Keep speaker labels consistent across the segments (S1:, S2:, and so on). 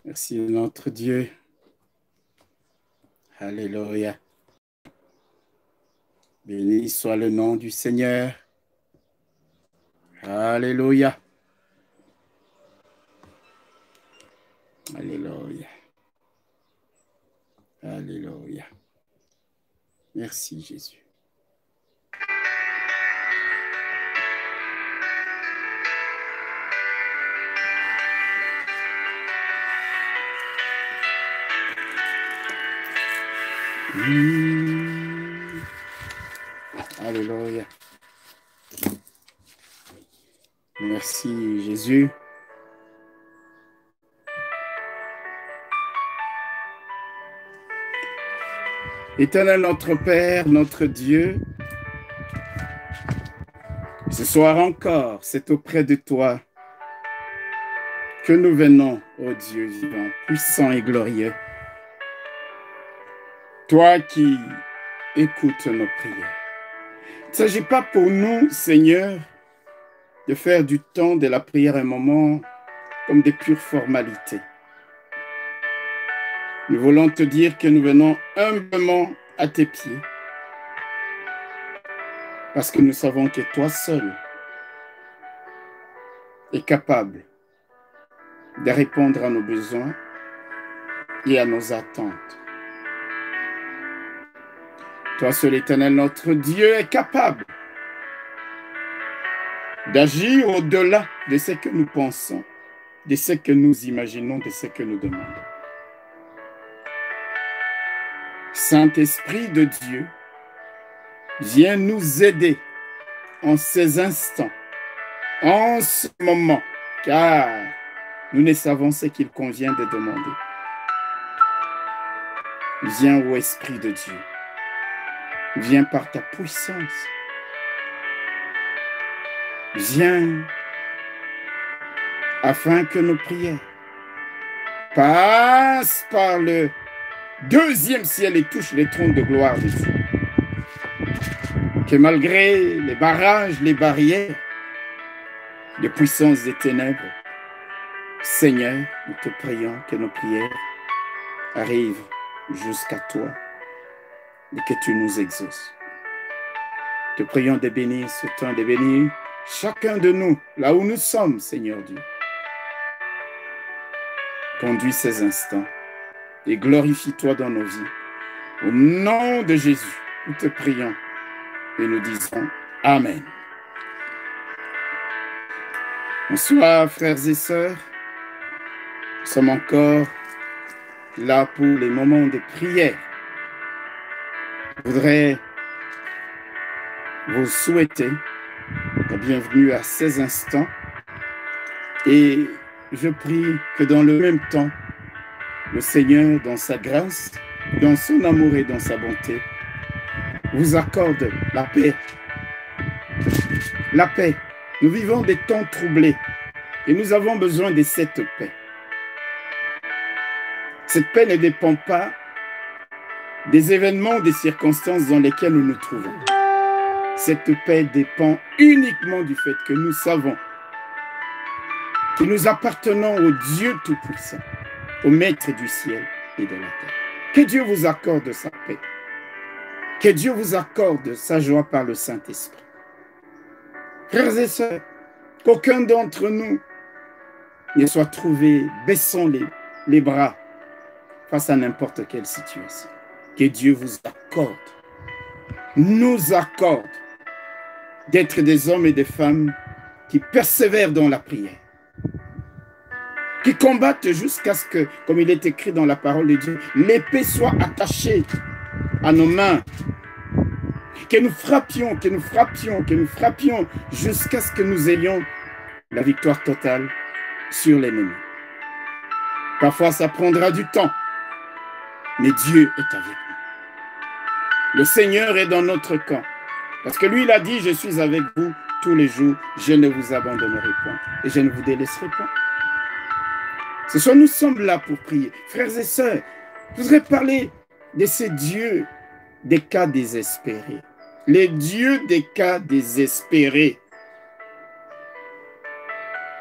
S1: Merci notre Dieu. Alléluia. Béni soit le nom du Seigneur. Alléluia. Alléluia. Alléluia. Merci Jésus. Alléluia. Merci Jésus. Éternel notre Père, notre Dieu, ce soir encore, c'est auprès de toi que nous venons, ô Dieu vivant, puissant et glorieux. Toi qui écoutes nos prières. Il ne s'agit pas pour nous, Seigneur, de faire du temps de la prière un moment comme des pures formalités. Nous voulons te dire que nous venons humblement à tes pieds parce que nous savons que toi seul es capable de répondre à nos besoins et à nos attentes. Toi seul, Éternel, notre Dieu, est capable d'agir au-delà de ce que nous pensons, de ce que nous imaginons, de ce que nous demandons. Saint-Esprit de Dieu, viens nous aider en ces instants, en ce moment, car nous ne savons ce qu'il convient de demander. Viens, ô Esprit de Dieu, viens par ta puissance. Viens afin que nos prières passent par le deuxième ciel et touchent les trônes de gloire de Dieu. Que malgré les barrages, les barrières, les puissances des ténèbres, Seigneur, nous te prions que nos prières arrivent jusqu'à toi et que tu nous exauces. Te prions de bénir ce temps, de bénir chacun de nous, là où nous sommes, Seigneur Dieu. Conduis ces instants et glorifie-toi dans nos vies. Au nom de Jésus, nous te prions et nous disons Amen. Bonsoir, frères et sœurs. Nous sommes encore là pour les moments de prière. Je voudrais vous souhaiter la bienvenue à ces instants et je prie que dans le même temps, le Seigneur, dans sa grâce, dans son amour et dans sa bonté, vous accorde la paix. La paix. Nous vivons des temps troublés et nous avons besoin de cette paix. Cette paix ne dépend pas des événements, des circonstances dans lesquelles nous nous trouvons. Cette paix dépend uniquement du fait que nous savons que nous appartenons au Dieu Tout-Puissant, au Maître du ciel et de la terre. Que Dieu vous accorde sa paix. Que Dieu vous accorde sa joie par le Saint-Esprit. Frères et sœurs, qu'aucun d'entre nous ne soit trouvé baissant les bras face à n'importe quelle situation. Que Dieu vous accorde, nous accorde d'être des hommes et des femmes qui persévèrent dans la prière, qui combattent jusqu'à ce que, comme il est écrit dans la parole de Dieu, l'épée soit attachée à nos mains, que nous frappions jusqu'à ce que nous ayons la victoire totale sur l'ennemi. Parfois, ça prendra du temps, mais Dieu est avec nous. Le Seigneur est dans notre camp, parce que lui, il a dit, je suis avec vous tous les jours, je ne vous abandonnerai point et je ne vous délaisserai point. Ce soir, nous sommes là pour prier. Frères et sœurs, je voudrais parler de ces dieux des cas désespérés. Les dieux des cas désespérés.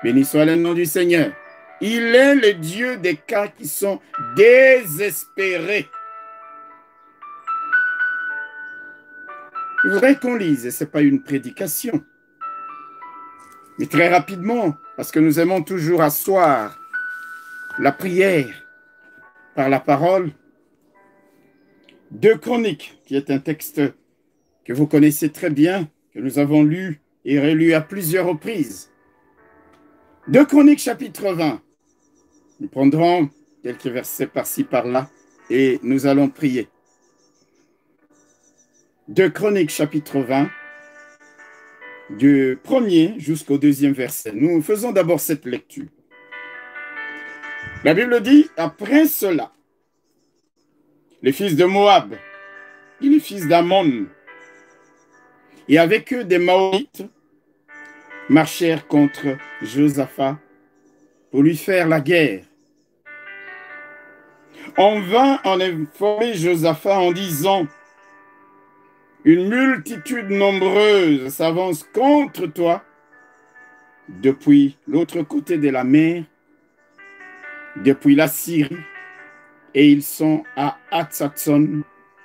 S1: Béni soit le nom du Seigneur. Il est le Dieu des cas qui sont désespérés. Je voudrais qu'on lise, et ce n'est pas une prédication, mais très rapidement, parce que nous aimons toujours asseoir la prière par la parole. 2 Chroniques, qui est un texte que vous connaissez très bien, que nous avons lu et relu à plusieurs reprises. 2 Chroniques, chapitre 20. Nous prendrons quelques versets par-ci, par-là, et nous allons prier. 2 Chroniques, chapitre 20, du 1er jusqu'au 2e verset. Nous faisons d'abord cette lecture. La Bible dit, après cela, les fils de Moab et les fils d'Ammon, et avec eux des Maorites, marchèrent contre Josaphat pour lui faire la guerre. On vint en informer Josaphat en disant, une multitude nombreuse s'avance contre toi depuis l'autre côté de la mer, depuis la Syrie, et ils sont à Hatzatson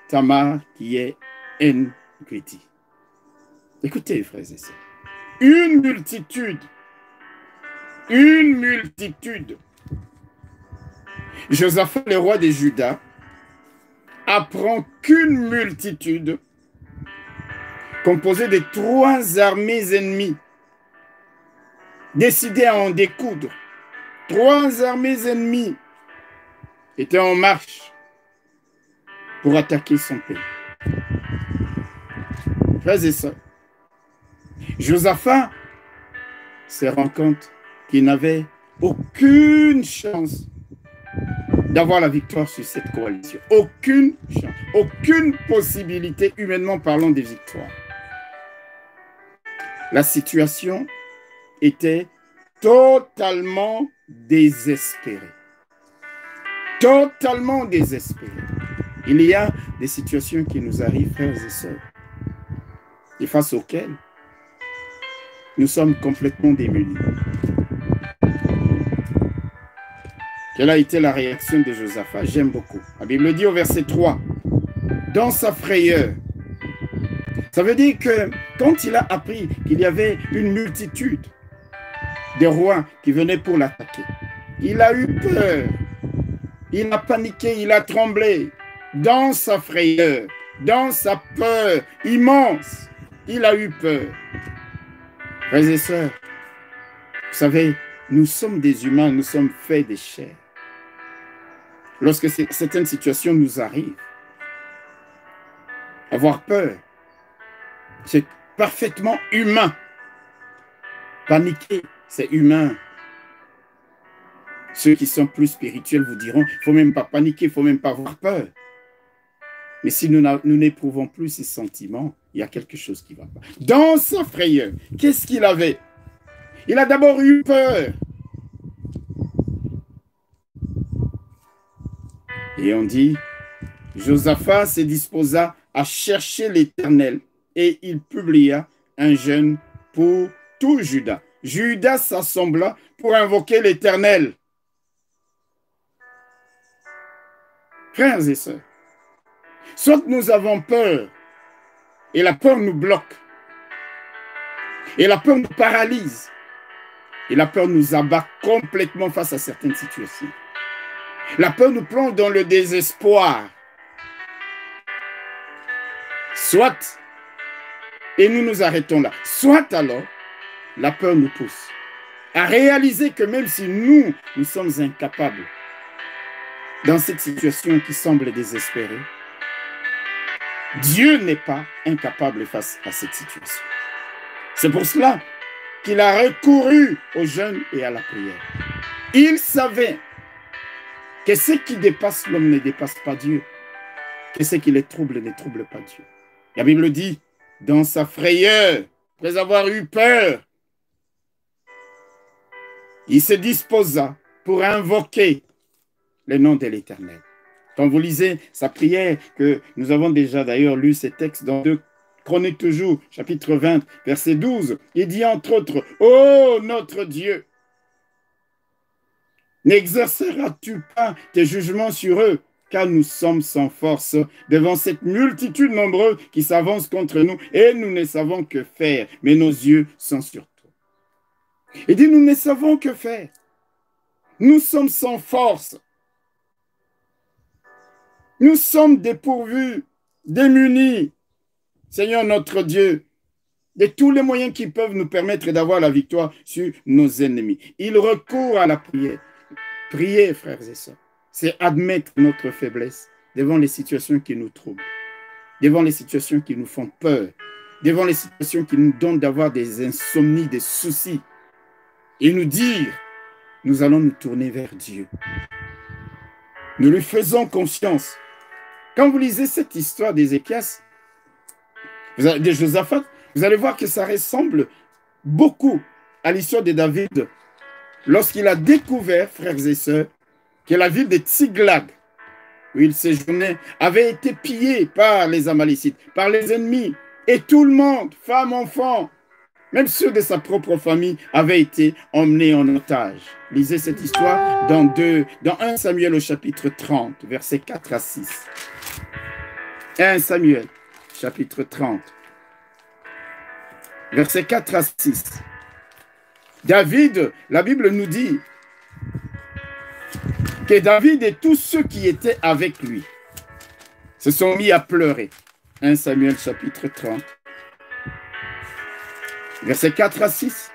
S1: Tamar, qui est En-Gedi. Écoutez, frères et sœurs, une multitude. Josaphat, le roi de Juda, apprend qu'une multitude composée de 3 armées ennemies, décidées à en découdre, 3 armées ennemies étaient en marche pour attaquer son pays. Frères et sœurs, Josaphat se rend compte qu'il n'avait aucune chance d'avoir la victoire sur cette coalition. Aucune chance, aucune possibilité, humainement parlant, de victoire. La situation était totalement désespérée. Totalement désespérée. Il y a des situations qui nous arrivent, frères et sœurs, et face auxquelles nous sommes complètement démunis. Quelle a été la réaction de Josaphat? J'aime beaucoup. La Bible dit au verset 3, dans sa frayeur. Ça veut dire que quand il a appris qu'il y avait une multitude de rois qui venaient pour l'attaquer, il a eu peur, il a paniqué, il a tremblé. Dans sa frayeur, dans sa peur immense, il a eu peur. Frères et sœurs, vous savez, nous sommes des humains, nous sommes faits de chair. Lorsque certaines situations nous arrivent, avoir peur, c'est parfaitement humain. Paniquer, c'est humain. Ceux qui sont plus spirituels vous diront, il ne faut même pas paniquer, il ne faut même pas avoir peur. Mais si nous n'éprouvons plus ces sentiments, il y a quelque chose qui ne va pas. Dans sa frayeur, qu'est-ce qu'il avait? Il a d'abord eu peur. Et on dit, Josaphat se disposa à chercher l'Éternel et il publia un jeûne pour tout Juda. Juda s'assembla pour invoquer l'Éternel. Frères et sœurs, soit nous avons peur et la peur nous bloque et la peur nous paralyse et la peur nous abat complètement face à certaines situations. La peur nous plonge dans le désespoir. Soit, et nous nous arrêtons là, soit alors, la peur nous pousse à réaliser que même si nous sommes incapables dans cette situation qui semble désespérée, Dieu n'est pas incapable face à cette situation. C'est pour cela qu'il a recouru au jeûne et à la prière. Il savait que ce qui dépasse l'homme ne dépasse pas Dieu, que ce qui le trouble ne trouble pas Dieu. La Bible dit, dans sa frayeur, après avoir eu peur, il se disposa pour invoquer le nom de l'Éternel. Quand vous lisez sa prière, que nous avons déjà d'ailleurs lu ces textes dans 2 Chroniques toujours, chapitre 20, verset 12, il dit entre autres, « Oh notre Dieu, N'exerceras-tu pas tes jugements sur eux? Car nous sommes sans force devant cette multitude nombreuse qui s'avance contre nous et nous ne savons que faire, mais nos yeux sont sur toi. Il dit, nous ne savons que faire. Nous sommes sans force. Nous sommes dépourvus, démunis. Seigneur notre Dieu, de tous les moyens qui peuvent nous permettre d'avoir la victoire sur nos ennemis. Il recourt à la prière. Prier, frères et sœurs, c'est admettre notre faiblesse devant les situations qui nous troublent, devant les situations qui nous font peur, devant les situations qui nous donnent d'avoir des insomnies, des soucis, et nous dire, nous allons nous tourner vers Dieu. Nous lui faisons confiance. Quand vous lisez cette histoire d'Ézéchias, de Josaphat, vous allez voir que ça ressemble beaucoup à l'histoire de David lorsqu'il a découvert, frères et sœurs, que la ville de Tsiglag, où il séjournait, avait été pillée par les Amalécites, par les ennemis, et tout le monde, femmes, enfants, même ceux de sa propre famille, avaient été emmenés en otage. Lisez cette histoire dans 1 Samuel au chapitre 30, versets 4 à 6. 1 Samuel, chapitre 30, versets 4 à 6. David, la Bible nous dit que David et tous ceux qui étaient avec lui se sont mis à pleurer. 1 Samuel, chapitre 30, versets 4 à 6.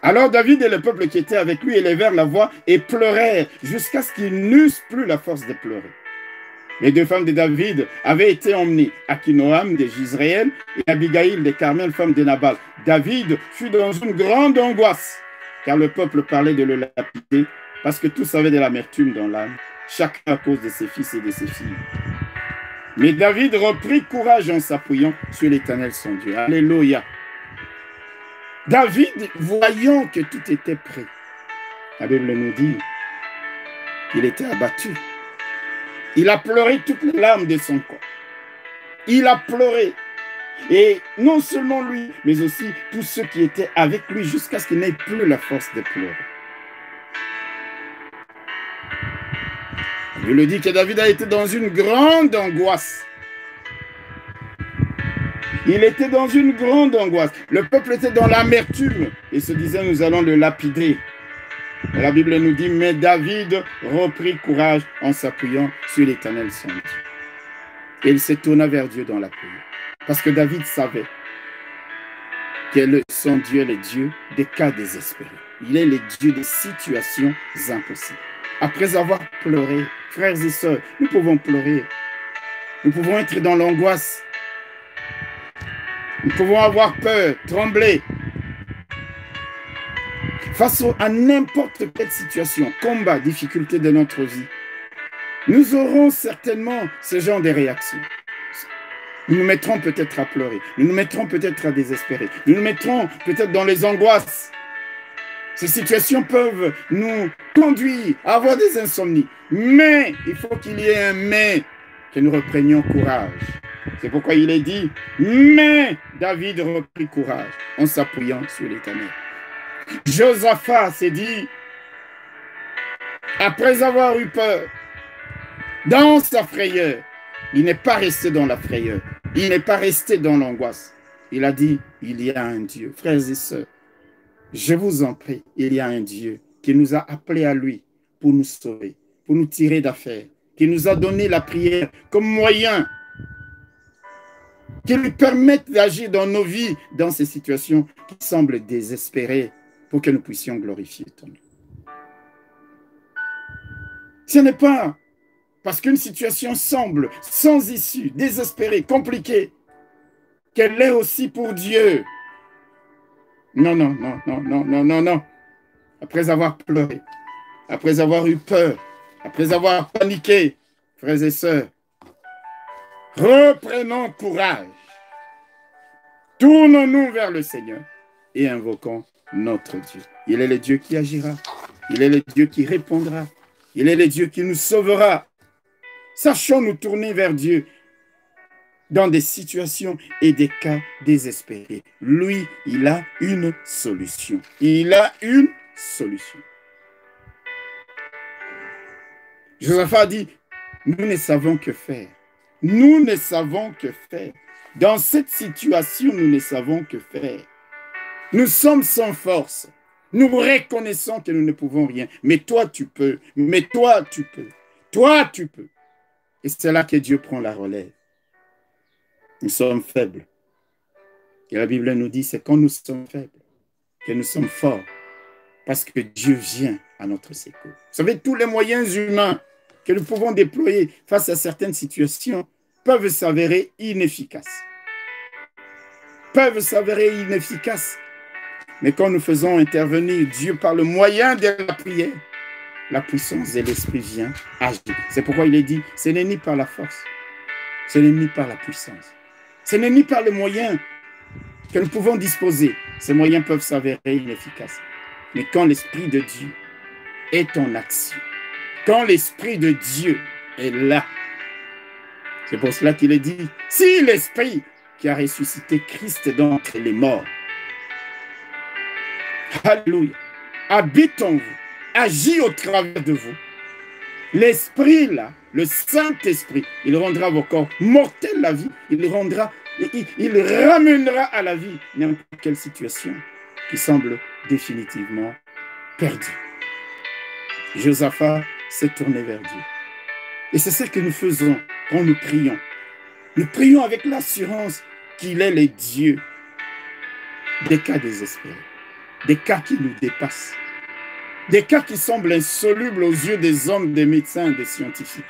S1: Alors David et le peuple qui était avec lui élevèrent la voix et pleurèrent jusqu'à ce qu'ils n'eussent plus la force de pleurer. Les deux femmes de David avaient été emmenées, Akinoam de Jizréel et Abigail de Carmel, femme de Nabal. David fut dans une grande angoisse, car le peuple parlait de le lapider, parce que tous avaient de l'amertume dans l'âme, chacun à cause de ses fils et de ses filles. Mais David reprit courage en s'appuyant sur l'Éternel son Dieu. Alléluia. David, voyant que tout était prêt, la Bible nous dit qu'il était abattu. Il a pleuré toutes les larmes de son corps. Il a pleuré. Et non seulement lui, mais aussi tous ceux qui étaient avec lui jusqu'à ce qu'il n'ait plus la force de pleurer. Je le dis que David a été dans une grande angoisse. Il était dans une grande angoisse. Le peuple était dans l'amertume et se disait, nous allons le lapider. Et la Bible nous dit, mais David reprit courage en s'appuyant sur l'Éternel son Dieu. Et il se tourna vers Dieu dans la prière. Parce que David savait que son Dieu est le Dieu des cas désespérés. Il est le Dieu des situations impossibles. Après avoir pleuré, frères et sœurs, nous pouvons pleurer. Nous pouvons être dans l'angoisse. Nous pouvons avoir peur, trembler. Face à n'importe quelle situation, combat, difficulté de notre vie, nous aurons certainement ce genre de réactions. Nous nous mettrons peut-être à pleurer, nous nous mettrons peut-être à désespérer, nous nous mettrons peut-être dans les angoisses. Ces situations peuvent nous conduire à avoir des insomnies. Mais il faut qu'il y ait un mais, que nous reprenions courage. C'est pourquoi il est dit, mais David reprit courage en s'appuyant sur l'Éternel. Josaphat s'est dit, après avoir eu peur, dans sa frayeur, il n'est pas resté dans la frayeur, il n'est pas resté dans l'angoisse. Il a dit, il y a un Dieu. Frères et sœurs, je vous en prie, il y a un Dieu qui nous a appelés à lui pour nous sauver, pour nous tirer d'affaire, qui nous a donné la prière comme moyen, qui lui permette d'agir dans nos vies, dans ces situations qui semblent désespérées, pour que nous puissions glorifier ton nom. Ce n'est pas parce qu'une situation semble sans issue, désespérée, compliquée, qu'elle l'est aussi pour Dieu. Non, non, non, non, non, non, non, non. Après avoir pleuré, après avoir eu peur, après avoir paniqué, frères et sœurs, reprenons courage. Tournons-nous vers le Seigneur et invoquons notre Dieu. Il est le Dieu qui agira. Il est le Dieu qui répondra. Il est le Dieu qui nous sauvera. Sachons nous tourner vers Dieu dans des situations et des cas désespérés. Lui, il a une solution. Il a une solution. Josaphat a dit, nous ne savons que faire. Nous ne savons que faire. Dans cette situation, nous ne savons que faire. Nous sommes sans force. Nous reconnaissons que nous ne pouvons rien. Mais toi, tu peux. Mais toi, tu peux. Toi, tu peux. Et c'est là que Dieu prend la relève. Nous sommes faibles. Et la Bible nous dit, c'est quand nous sommes faibles que nous sommes forts. Parce que Dieu vient à notre secours. Vous savez, tous les moyens humains que nous pouvons déployer face à certaines situations peuvent s'avérer inefficaces. Peuvent s'avérer inefficaces. Mais quand nous faisons intervenir Dieu par le moyen de la prière, la puissance de l'Esprit vient agir. C'est pourquoi il est dit, ce n'est ni par la force, ce n'est ni par la puissance, ce n'est ni par les moyens que nous pouvons disposer. Ces moyens peuvent s'avérer inefficaces. Mais quand l'Esprit de Dieu est en action, quand l'Esprit de Dieu est là, c'est pour cela qu'il est dit, si l'Esprit qui a ressuscité Christ d'entre les morts, alléluia, habite en vous, agit au travers de vous, l'Esprit là, le Saint-Esprit, il rendra vos corps mortels la vie, il ramènera à la vie n'importe quelle situation qui semble définitivement perdue. Josaphat s'est tourné vers Dieu. Et c'est ce que nous faisons quand nous prions. Nous prions avec l'assurance qu'il est le Dieu des cas désespérés, des cas qui nous dépassent, des cas qui semblent insolubles aux yeux des hommes, des médecins, des scientifiques.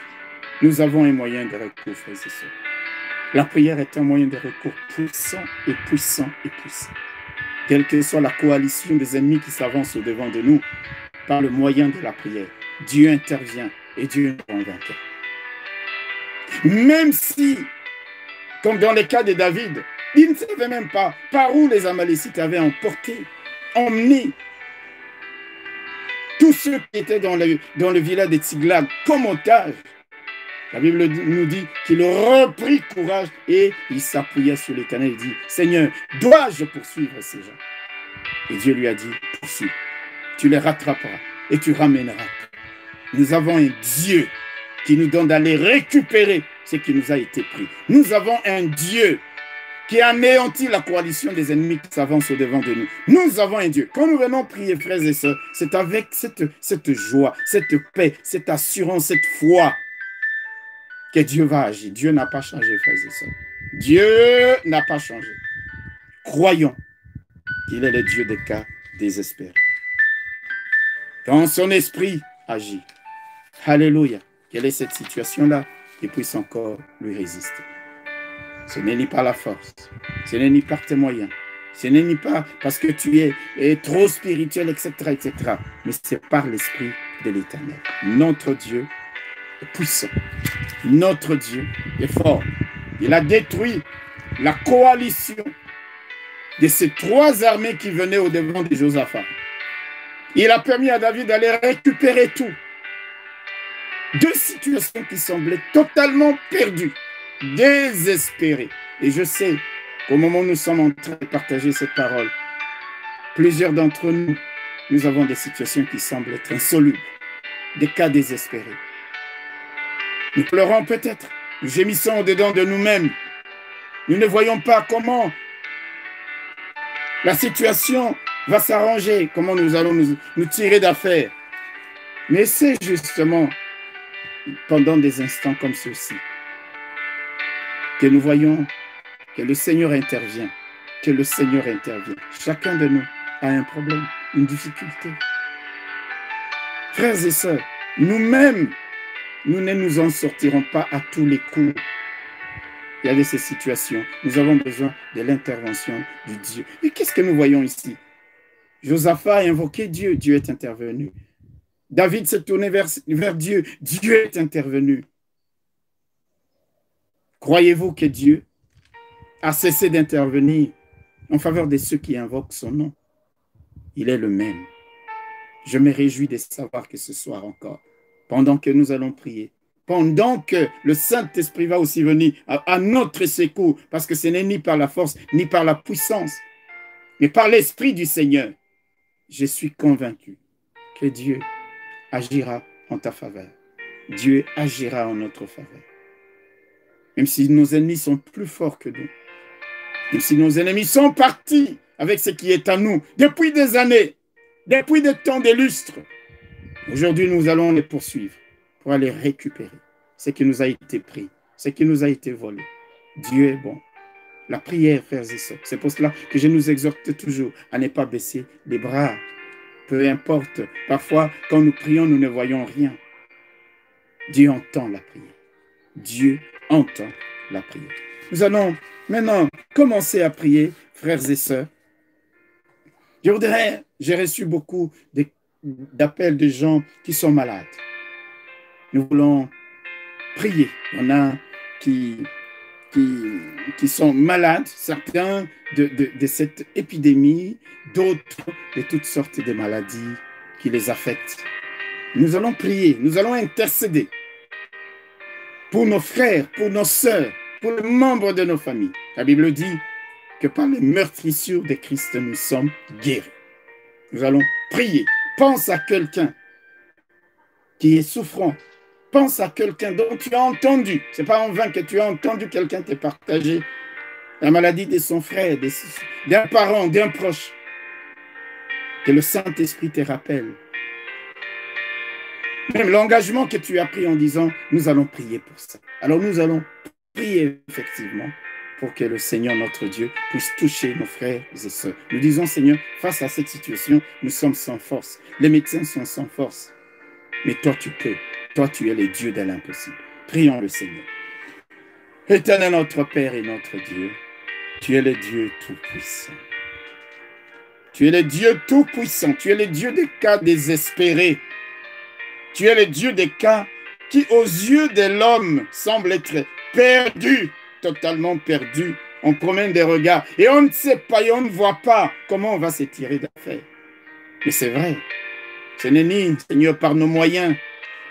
S1: Nous avons un moyen de recours, frères et sœurs. La prière est un moyen de recours puissant et puissant et puissant. Quelle que soit la coalition des ennemis qui s'avancent au-devant de nous, par le moyen de la prière, Dieu intervient et Dieu est vainqueur. Même si, comme dans le cas de David, il ne savait même pas par où les Amalécites avaient emmené tous ceux qui étaient dans le village de Tsiglag comme otages. La Bible nous dit qu'il reprit courage et il s'appuyait sur l'Éternel et dit, Seigneur, dois-je poursuivre ces gens? Et Dieu lui a dit, poursuis, tu les rattraperas et tu ramèneras. Nous avons un Dieu qui nous donne d'aller récupérer ce qui nous a été pris. Nous avons un Dieu qui anéantit la coalition des ennemis qui s'avancent au-devant de nous. Nous avons un Dieu. Quand nous venons prier, frères et sœurs, c'est avec cette joie, cette paix, cette assurance, cette foi que Dieu va agir. Dieu n'a pas changé, frères et sœurs. Dieu n'a pas changé. Croyons qu'il est le Dieu des cas désespérés. Quand son esprit agit, alléluia, quelle est cette situation-là qui puisse encore lui résister? Ce n'est ni par la force, ce n'est ni par tes moyens, ce n'est ni pas parce que tu es trop spirituel, etc., etc., mais c'est par l'Esprit de l'Éternel. Notre Dieu est puissant. Notre Dieu est fort. Il a détruit la coalition de ces trois armées qui venaient au-devant de Josaphat. Il a permis à David d'aller récupérer tout. Deux situations qui semblaient totalement perdues, désespérées. Et je sais qu'au moment où nous sommes en train de partager cette parole, plusieurs d'entre nous, nous avons des situations qui semblent être insolubles, des cas désespérés. Nous pleurons peut-être, nous gémissons au-dedans de nous-mêmes. Nous ne voyons pas comment la situation va s'arranger, comment nous allons nous tirer d'affaire. Mais c'est justement pendant des instants comme ceux-ci que nous voyons que le Seigneur intervient, que le Seigneur intervient. Chacun de nous a un problème, une difficulté. Frères et sœurs, nous-mêmes, nous ne nous en sortirons pas à tous les coups. Il y avait ces situations. Nous avons besoin de l'intervention du Dieu. Et qu'est-ce que nous voyons ici? Josaphat a invoqué Dieu. Dieu est intervenu. David s'est tourné vers Dieu. Dieu est intervenu. Croyez-vous que Dieu a cessé d'intervenir en faveur de ceux qui invoquent son nom? Il est le même. Je me réjouis de savoir que ce soir encore, pendant que nous allons prier, pendant que le Saint-Esprit va aussi venir à notre secours, parce que ce n'est ni par la force, ni par la puissance, mais par l'Esprit du Seigneur, je suis convaincu que Dieu agira en ta faveur. Dieu agira en notre faveur. Même si nos ennemis sont plus forts que nous, même si nos ennemis sont partis avec ce qui est à nous depuis des années, depuis des temps de lustres, aujourd'hui nous allons les poursuivre pour aller récupérer ce qui nous a été pris, ce qui nous a été volé. Dieu est bon. La prière, frères et sœurs, c'est pour cela que je nous exhorte toujours à ne pas baisser les bras. Peu importe, parfois quand nous prions, nous ne voyons rien. Dieu entend la prière. Dieu entend la prière. Nous allons maintenant commencer à prier, frères et sœurs. J'ai reçu beaucoup d'appels de gens qui sont malades. Nous voulons prier. Il y en a qui sont malades, certains de cette épidémie, d'autres de toutes sortes de maladies qui les affectent. Nous allons prier, nous allons intercéder pour nos frères, pour nos sœurs, pour les membres de nos familles. La Bible dit que par les meurtrissures de Christ, nous sommes guéris. Nous allons prier. Pense à quelqu'un qui est souffrant. Pense à quelqu'un dont tu as entendu. Ce n'est pas en vain que tu as entendu quelqu'un te partager la maladie de son frère, d'un parent, d'un proche. Que le Saint-Esprit te rappelle. Même l'engagement que tu as pris en disant, nous allons prier pour ça. Alors nous allons prier effectivement pour que le Seigneur, notre Dieu, puisse toucher nos frères et sœurs. Nous disons, Seigneur, face à cette situation, nous sommes sans force. Les médecins sont sans force. Mais toi, tu peux. Toi, tu es le Dieu de l'impossible. Prions le Seigneur. Éternel notre Père et notre Dieu, tu es le Dieu tout-puissant. Tu es le Dieu tout-puissant. Tu es le Dieu des cas désespérés. Tu es le Dieu des cas qui, aux yeux de l'homme, semble être perdu, totalement perdu. On promène des regards et on ne sait pas et on ne voit pas comment on va se tirer d'affaire. Mais c'est vrai. Ce n'est ni, Seigneur, par nos moyens,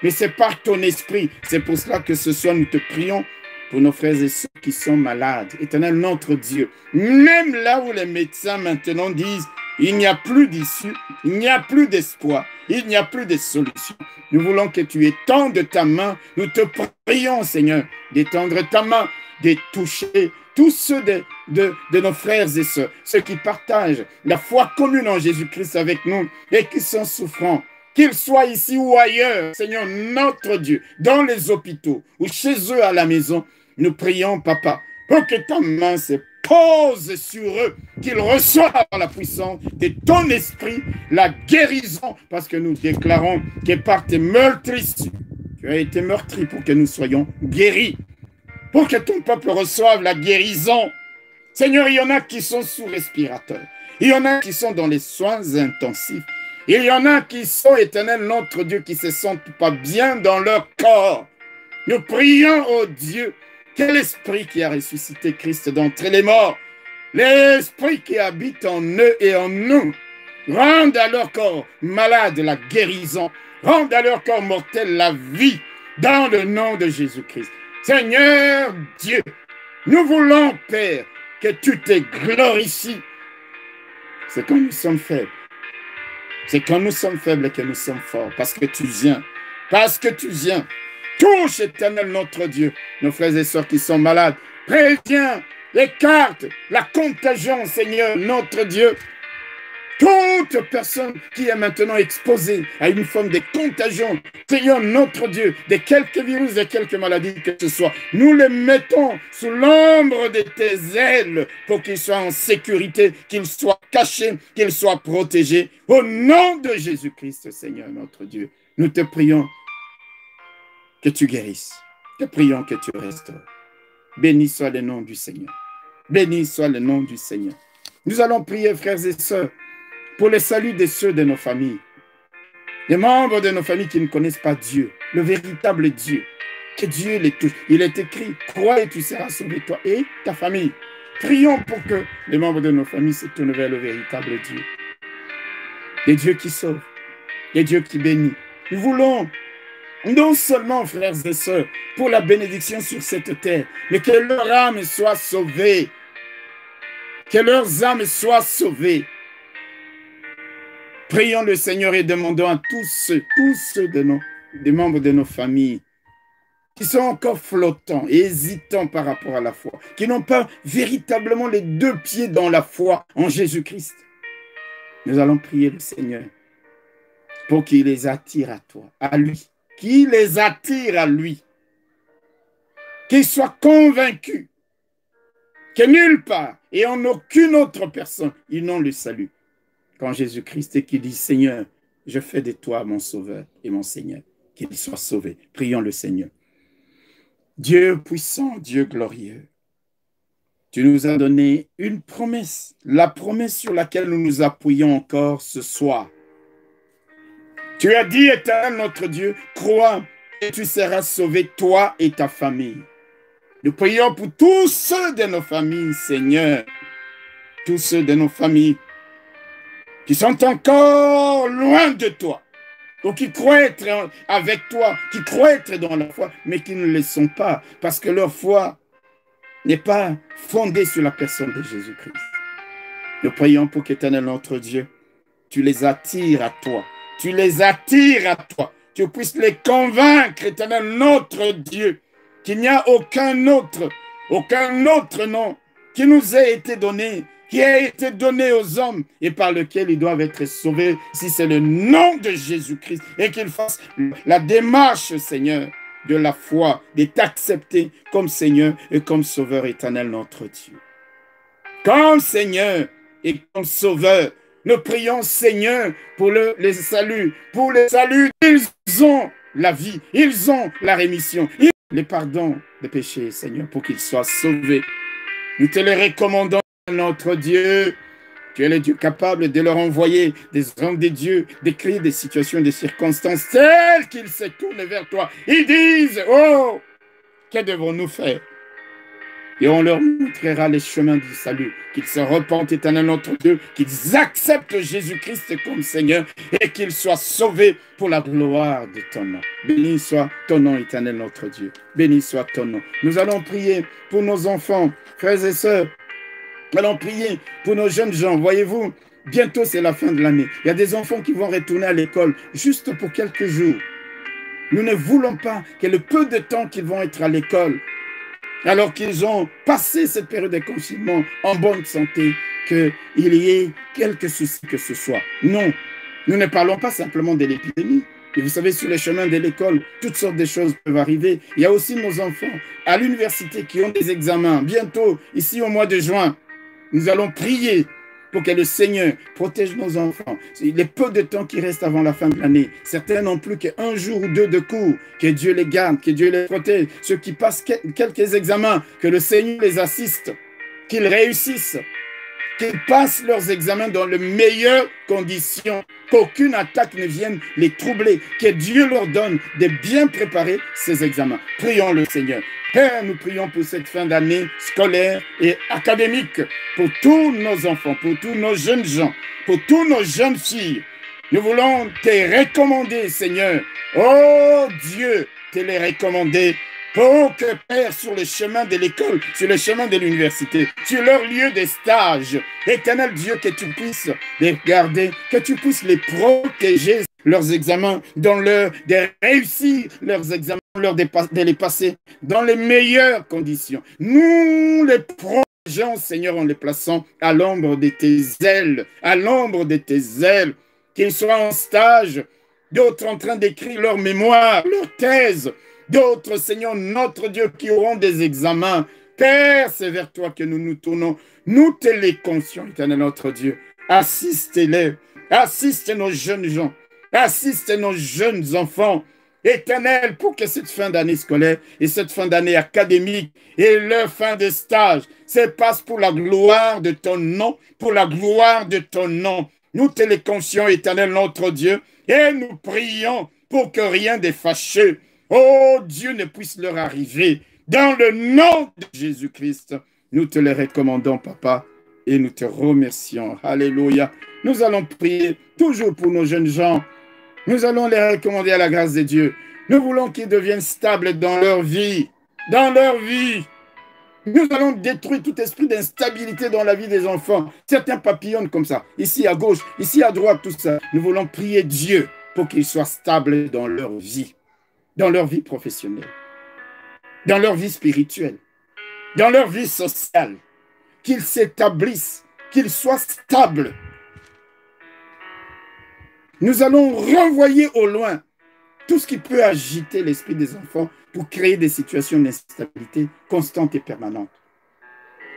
S1: mais c'est par ton esprit. C'est pour cela que ce soir, nous te prions pour nos frères et sœurs qui sont malades. Éternel, notre Dieu, même là où les médecins maintenant disent il n'y a plus d'issue, il n'y a plus d'espoir, il n'y a plus de solution. Nous voulons que tu étendes ta main. Nous te prions, Seigneur, d'étendre ta main, de toucher tous ceux de nos frères et sœurs, ceux qui partagent la foi commune en Jésus-Christ avec nous et qui sont souffrants. Qu'ils soient ici ou ailleurs, Seigneur, notre Dieu, dans les hôpitaux ou chez eux à la maison, nous prions, Papa, pour que ta main se pose sur eux, qu'ils reçoivent la puissance de ton esprit, la guérison, parce que nous déclarons que par tes meurtrissures, tu as été meurtri pour que nous soyons guéris, pour que ton peuple reçoive la guérison. Seigneur, il y en a qui sont sous respirateur, il y en a qui sont dans les soins intensifs, il y en a qui sont, éternel notre Dieu, qui ne se sentent pas bien dans leur corps. Nous prions, oh Dieu, que l'esprit qui a ressuscité Christ d'entre les morts, l'esprit qui habite en eux et en nous, rende à leur corps malade la guérison, rende à leur corps mortel la vie, dans le nom de Jésus-Christ. Seigneur Dieu, nous voulons, Père, que tu te glorifies. C'est quand nous sommes faibles. C'est quand nous sommes faibles que nous sommes forts, parce que tu viens. Parce que tu viens. Touche, éternel notre Dieu, nos frères et sœurs qui sont malades. Préviens, écarte la contagion, Seigneur notre Dieu. Toute personne qui est maintenant exposée à une forme de contagion, Seigneur notre Dieu, de quelques virus, de quelques maladies que ce soit, nous les mettons sous l'ombre de tes ailes pour qu'ils soient en sécurité, qu'ils soient cachés, qu'ils soient protégés. Au nom de Jésus-Christ, Seigneur notre Dieu, nous te prions que tu guérisses. Te prions que tu restaures. Béni soit le nom du Seigneur. Béni soit le nom du Seigneur. Nous allons prier, frères et sœurs, pour le salut de ceux de nos familles, les membres de nos familles qui ne connaissent pas Dieu, le véritable Dieu. Que Dieu les touche. Il est écrit, crois et tu seras sauvé, toi et ta famille. Prions pour que les membres de nos familles se tournent vers le véritable Dieu. Les dieux qui sauvent, les dieux qui bénissent. Nous voulons non seulement, frères et sœurs, pour la bénédiction sur cette terre, mais que leur âme soit sauvée. Que leurs âmes soient sauvées. Prions le Seigneur et demandons à tous ceux des membres de nos familles qui sont encore flottants et hésitants par rapport à la foi, qui n'ont pas véritablement les deux pieds dans la foi en Jésus-Christ. Nous allons prier le Seigneur pour qu'il les attire à toi, à lui, qu'il les attire à lui, qu'ils soient convaincus que nulle part et en aucune autre personne, ils n'ont le salut. Quand Jésus-Christ est qui dit, Seigneur, je fais de toi mon sauveur et mon Seigneur, qu'il soit sauvé. Prions le Seigneur. Dieu puissant, Dieu glorieux, tu nous as donné une promesse, la promesse sur laquelle nous nous appuyons encore ce soir. Tu as dit, Éternel notre Dieu, crois et tu seras sauvé, toi et ta famille. Nous prions pour tous ceux de nos familles, Seigneur, tous ceux de nos familles qui sont encore loin de toi, ou qui croient être avec toi, qui croient être dans la foi, mais qui ne le sont pas, parce que leur foi n'est pas fondée sur la personne de Jésus-Christ. Nous prions pour qu'Éternel notre Dieu, tu les attires à toi, tu les attires à toi, tu puisses les convaincre, Éternel notre Dieu, qu'il n'y a aucun autre nom qui nous ait été donné, qui a été donné aux hommes et par lequel ils doivent être sauvés, si c'est le nom de Jésus-Christ, et qu'ils fassent la démarche, Seigneur, de la foi, de t'accepter comme Seigneur et comme Sauveur éternel notre Dieu. Comme Seigneur et comme Sauveur, nous prions, Seigneur, pour les saluts. Pour les saluts, ils ont la vie, ils ont la rémission, ils ont le pardon des péchés, Seigneur, pour qu'ils soient sauvés. Nous te les recommandons, notre Dieu. Tu es le Dieu capable de leur envoyer des hommes de Dieu, d'écrire des situations, des circonstances telles qu'ils se tournent vers toi. Ils disent, oh, que devons-nous faire? Et on leur montrera les chemins du salut, qu'ils se repentent, éternel notre Dieu, qu'ils acceptent Jésus-Christ comme Seigneur et qu'ils soient sauvés pour la gloire de ton nom. Béni soit ton nom, éternel notre Dieu. Béni soit ton nom. Nous allons prier pour nos enfants, frères et sœurs. Nous allons prier pour nos jeunes gens. Voyez-vous, bientôt c'est la fin de l'année. Il y a des enfants qui vont retourner à l'école juste pour quelques jours. Nous ne voulons pas que le peu de temps qu'ils vont être à l'école, alors qu'ils ont passé cette période de confinement en bonne santé, qu'il y ait quelques soucis que ce soit. Non, nous ne parlons pas simplement de l'épidémie. Et vous savez, sur les chemins de l'école, toutes sortes de choses peuvent arriver. Il y a aussi nos enfants à l'université qui ont des examens. Bientôt, ici au mois de juin, nous allons prier pour que le Seigneur protège nos enfants. Il est peu de temps qui reste avant la fin de l'année. Certains n'ont plus qu'un jour ou deux de cours. Que Dieu les garde, que Dieu les protège. Ceux qui passent quelques examens, que le Seigneur les assiste, qu'ils réussissent, qu'ils passent leurs examens dans les meilleures conditions, qu'aucune attaque ne vienne les troubler, que Dieu leur donne de bien préparer ces examens. Prions le Seigneur. Père, nous prions pour cette fin d'année scolaire et académique, pour tous nos enfants, pour tous nos jeunes gens, pour tous nos jeunes filles. Nous voulons te recommander, Seigneur. Oh Dieu, te les recommander pour que, Père, sur le chemin de l'école, sur le chemin de l'université, sur leur lieu de stage, éternel Dieu, que tu puisses les garder, que tu puisses les protéger, leurs examens, de réussir leurs examens, de les passer dans les meilleures conditions. Nous les protégeons, Seigneur, en les plaçant à l'ombre de tes ailes, à l'ombre de tes ailes, qu'ils soient en stage, d'autres en train d'écrire leur mémoire, leur thèse, d'autres, Seigneur, notre Dieu, qui auront des examens. Père, c'est vers toi que nous nous tournons. Nous te les confions, éternel notre Dieu. Assiste-les, assiste nos jeunes gens, assiste nos jeunes enfants, éternel, pour que cette fin d'année scolaire et cette fin d'année académique et leur fin de stage se passe pour la gloire de ton nom, pour la gloire de ton nom. Nous te les confions, éternel notre Dieu, et nous prions pour que rien de fâcheux, oh Dieu, ne puisse leur arriver. Dans le nom de Jésus-Christ, nous te les recommandons, Papa, et nous te remercions. Alléluia. Nous allons prier toujours pour nos jeunes gens. Nous allons les recommander à la grâce de Dieu. Nous voulons qu'ils deviennent stables dans leur vie. Dans leur vie. Nous allons détruire tout esprit d'instabilité dans la vie des enfants. Certains papillonnent comme ça. Ici à gauche, ici à droite, tout ça. Nous voulons prier Dieu pour qu'ils soient stables dans leur vie professionnelle. dans leur vie spirituelle, dans leur vie sociale, qu'ils s'établissent, qu'ils soient stables. Nous allons renvoyer au loin tout ce qui peut agiter l'esprit des enfants pour créer des situations d'instabilité constantes et permanentes.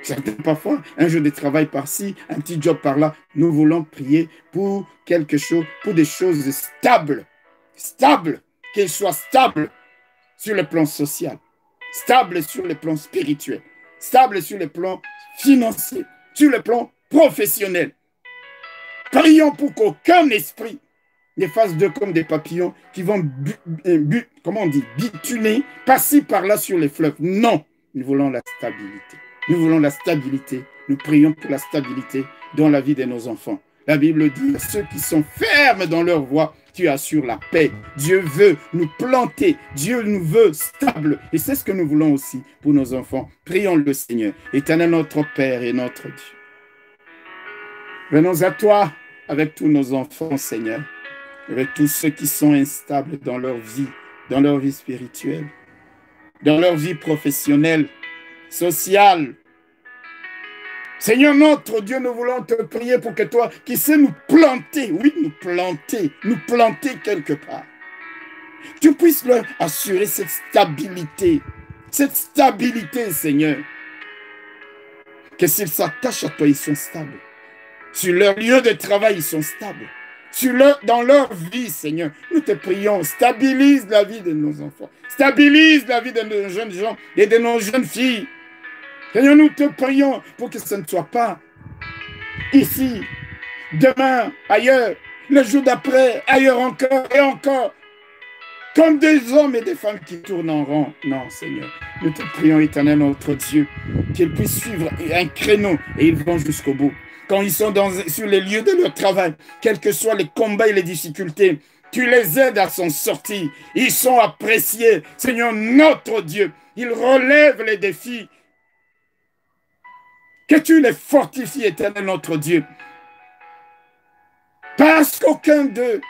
S1: Certains, parfois, un jour de travail par-ci, un petit job par-là, nous voulons prier pour quelque chose, pour des choses stables. Stables, qu'elles soient stables sur le plan social, stables sur le plan spirituel, stables sur le plan financier, sur le plan professionnel. Prions pour qu'aucun esprit ne fasse d'eux comme des papillons qui vont, comment on dit, bituner, par-ci, par-là sur les fleuves. Non, nous voulons la stabilité. Nous voulons la stabilité. Nous prions pour la stabilité dans la vie de nos enfants. La Bible dit à ceux qui sont fermes dans leur voie, tu assures la paix. Dieu veut nous planter. Dieu nous veut stables. Et c'est ce que nous voulons aussi pour nos enfants. Prions le Seigneur. Éternel notre Père et notre Dieu. Venons à toi avec tous nos enfants, Seigneur. Avec tous ceux qui sont instables dans leur vie spirituelle, dans leur vie professionnelle, sociale. Seigneur notre Dieu, nous voulons te prier pour que toi, qui sais nous planter, oui, nous planter quelque part. Tu puisses leur assurer cette stabilité, Seigneur. Que s'ils s'attachent à toi, ils sont stables. Sur leur lieu de travail, ils sont stables. Dans leur vie, Seigneur, nous te prions, stabilise la vie de nos enfants, stabilise la vie de nos jeunes gens et de nos jeunes filles. Seigneur, nous te prions pour que ce ne soit pas ici, demain, ailleurs, le jour d'après, ailleurs encore et encore, comme des hommes et des femmes qui tournent en rond. Non, Seigneur, nous te prions, éternel notre Dieu, qu'ils puissent suivre un créneau et ils vont jusqu'au bout. Quand ils sont sur les lieux de leur travail, quels que soient les combats et les difficultés, tu les aides à s'en sortir. Ils sont appréciés. Seigneur, notre Dieu, ils relèvent les défis. Que tu les fortifies, éternel notre Dieu. Parce qu'aucun d'eux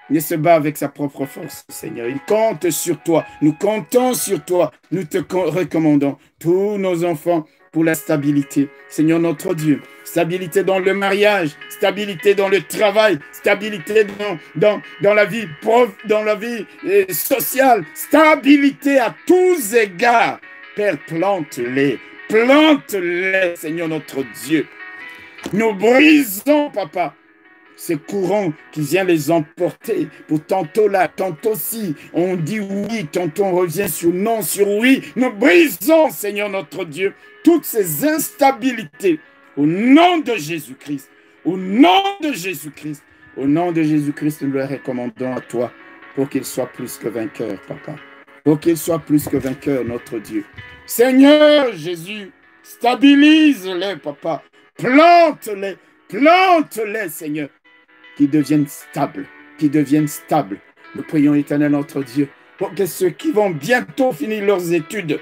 S1: ne se bat avec sa propre force, Seigneur. Ils comptent sur toi. Nous comptons sur toi. Nous te recommandons tous nos enfants pour la stabilité. Seigneur notre Dieu, stabilité dans le mariage, stabilité dans le travail, stabilité dans la vie sociale, stabilité à tous égards. Père, plante-les, Seigneur notre Dieu. Nous brisons, Papa, ces courants qui viennent les emporter pour tantôt là, tantôt ci. On dit oui, tantôt on revient sur non, sur oui. Nous brisons, Seigneur notre Dieu, toutes ces instabilités au nom de Jésus-Christ. Au nom de Jésus-Christ. Au nom de Jésus-Christ, nous les recommandons à toi pour qu'ils soient plus que vainqueurs, Papa. Pour qu'ils soient plus que vainqueurs, notre Dieu. Seigneur Jésus, stabilise-les, Papa. Plante-les, Seigneur. Qu'ils deviennent stables, Nous prions, éternel notre Dieu, pour que ceux qui vont bientôt finir leurs études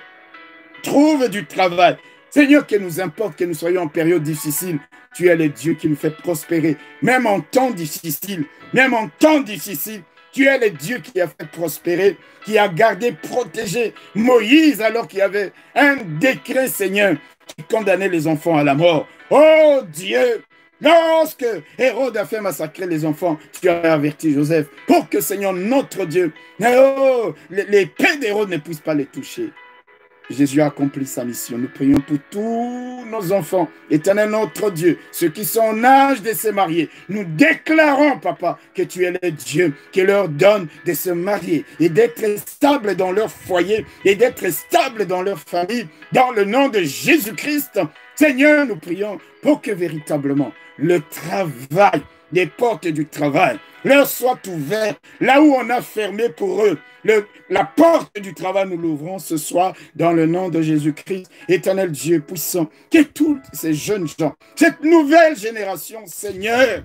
S1: trouvent du travail. Seigneur, qu'il nous importe que nous soyons en période difficile, tu es le Dieu qui nous fait prospérer. Même en temps difficile, tu es le Dieu qui a fait prospérer, qui a gardé, protégé Moïse alors qu'il y avait un décret, Seigneur, qui condamnait les enfants à la mort. Oh Dieu! Lorsque Hérode a fait massacrer les enfants, tu as averti Joseph pour que, Seigneur, notre Dieu, l'épée d'Hérode ne puisse pas les toucher. Jésus a accompli sa mission. Nous prions pour tous nos enfants, éternel notre Dieu, ceux qui sont en âge de se marier. Nous déclarons, Papa, que tu es le Dieu qui leur donne de se marier et d'être stable dans leur foyer et d'être stable dans leur famille. Dans le nom de Jésus-Christ, Seigneur, nous prions pour que véritablement le travail, les portes du travail, leur soient ouvertes. Là où on a fermé pour eux, la porte du travail, nous l'ouvrons ce soir dans le nom de Jésus-Christ. Éternel Dieu puissant, que tous ces jeunes gens, cette nouvelle génération, Seigneur,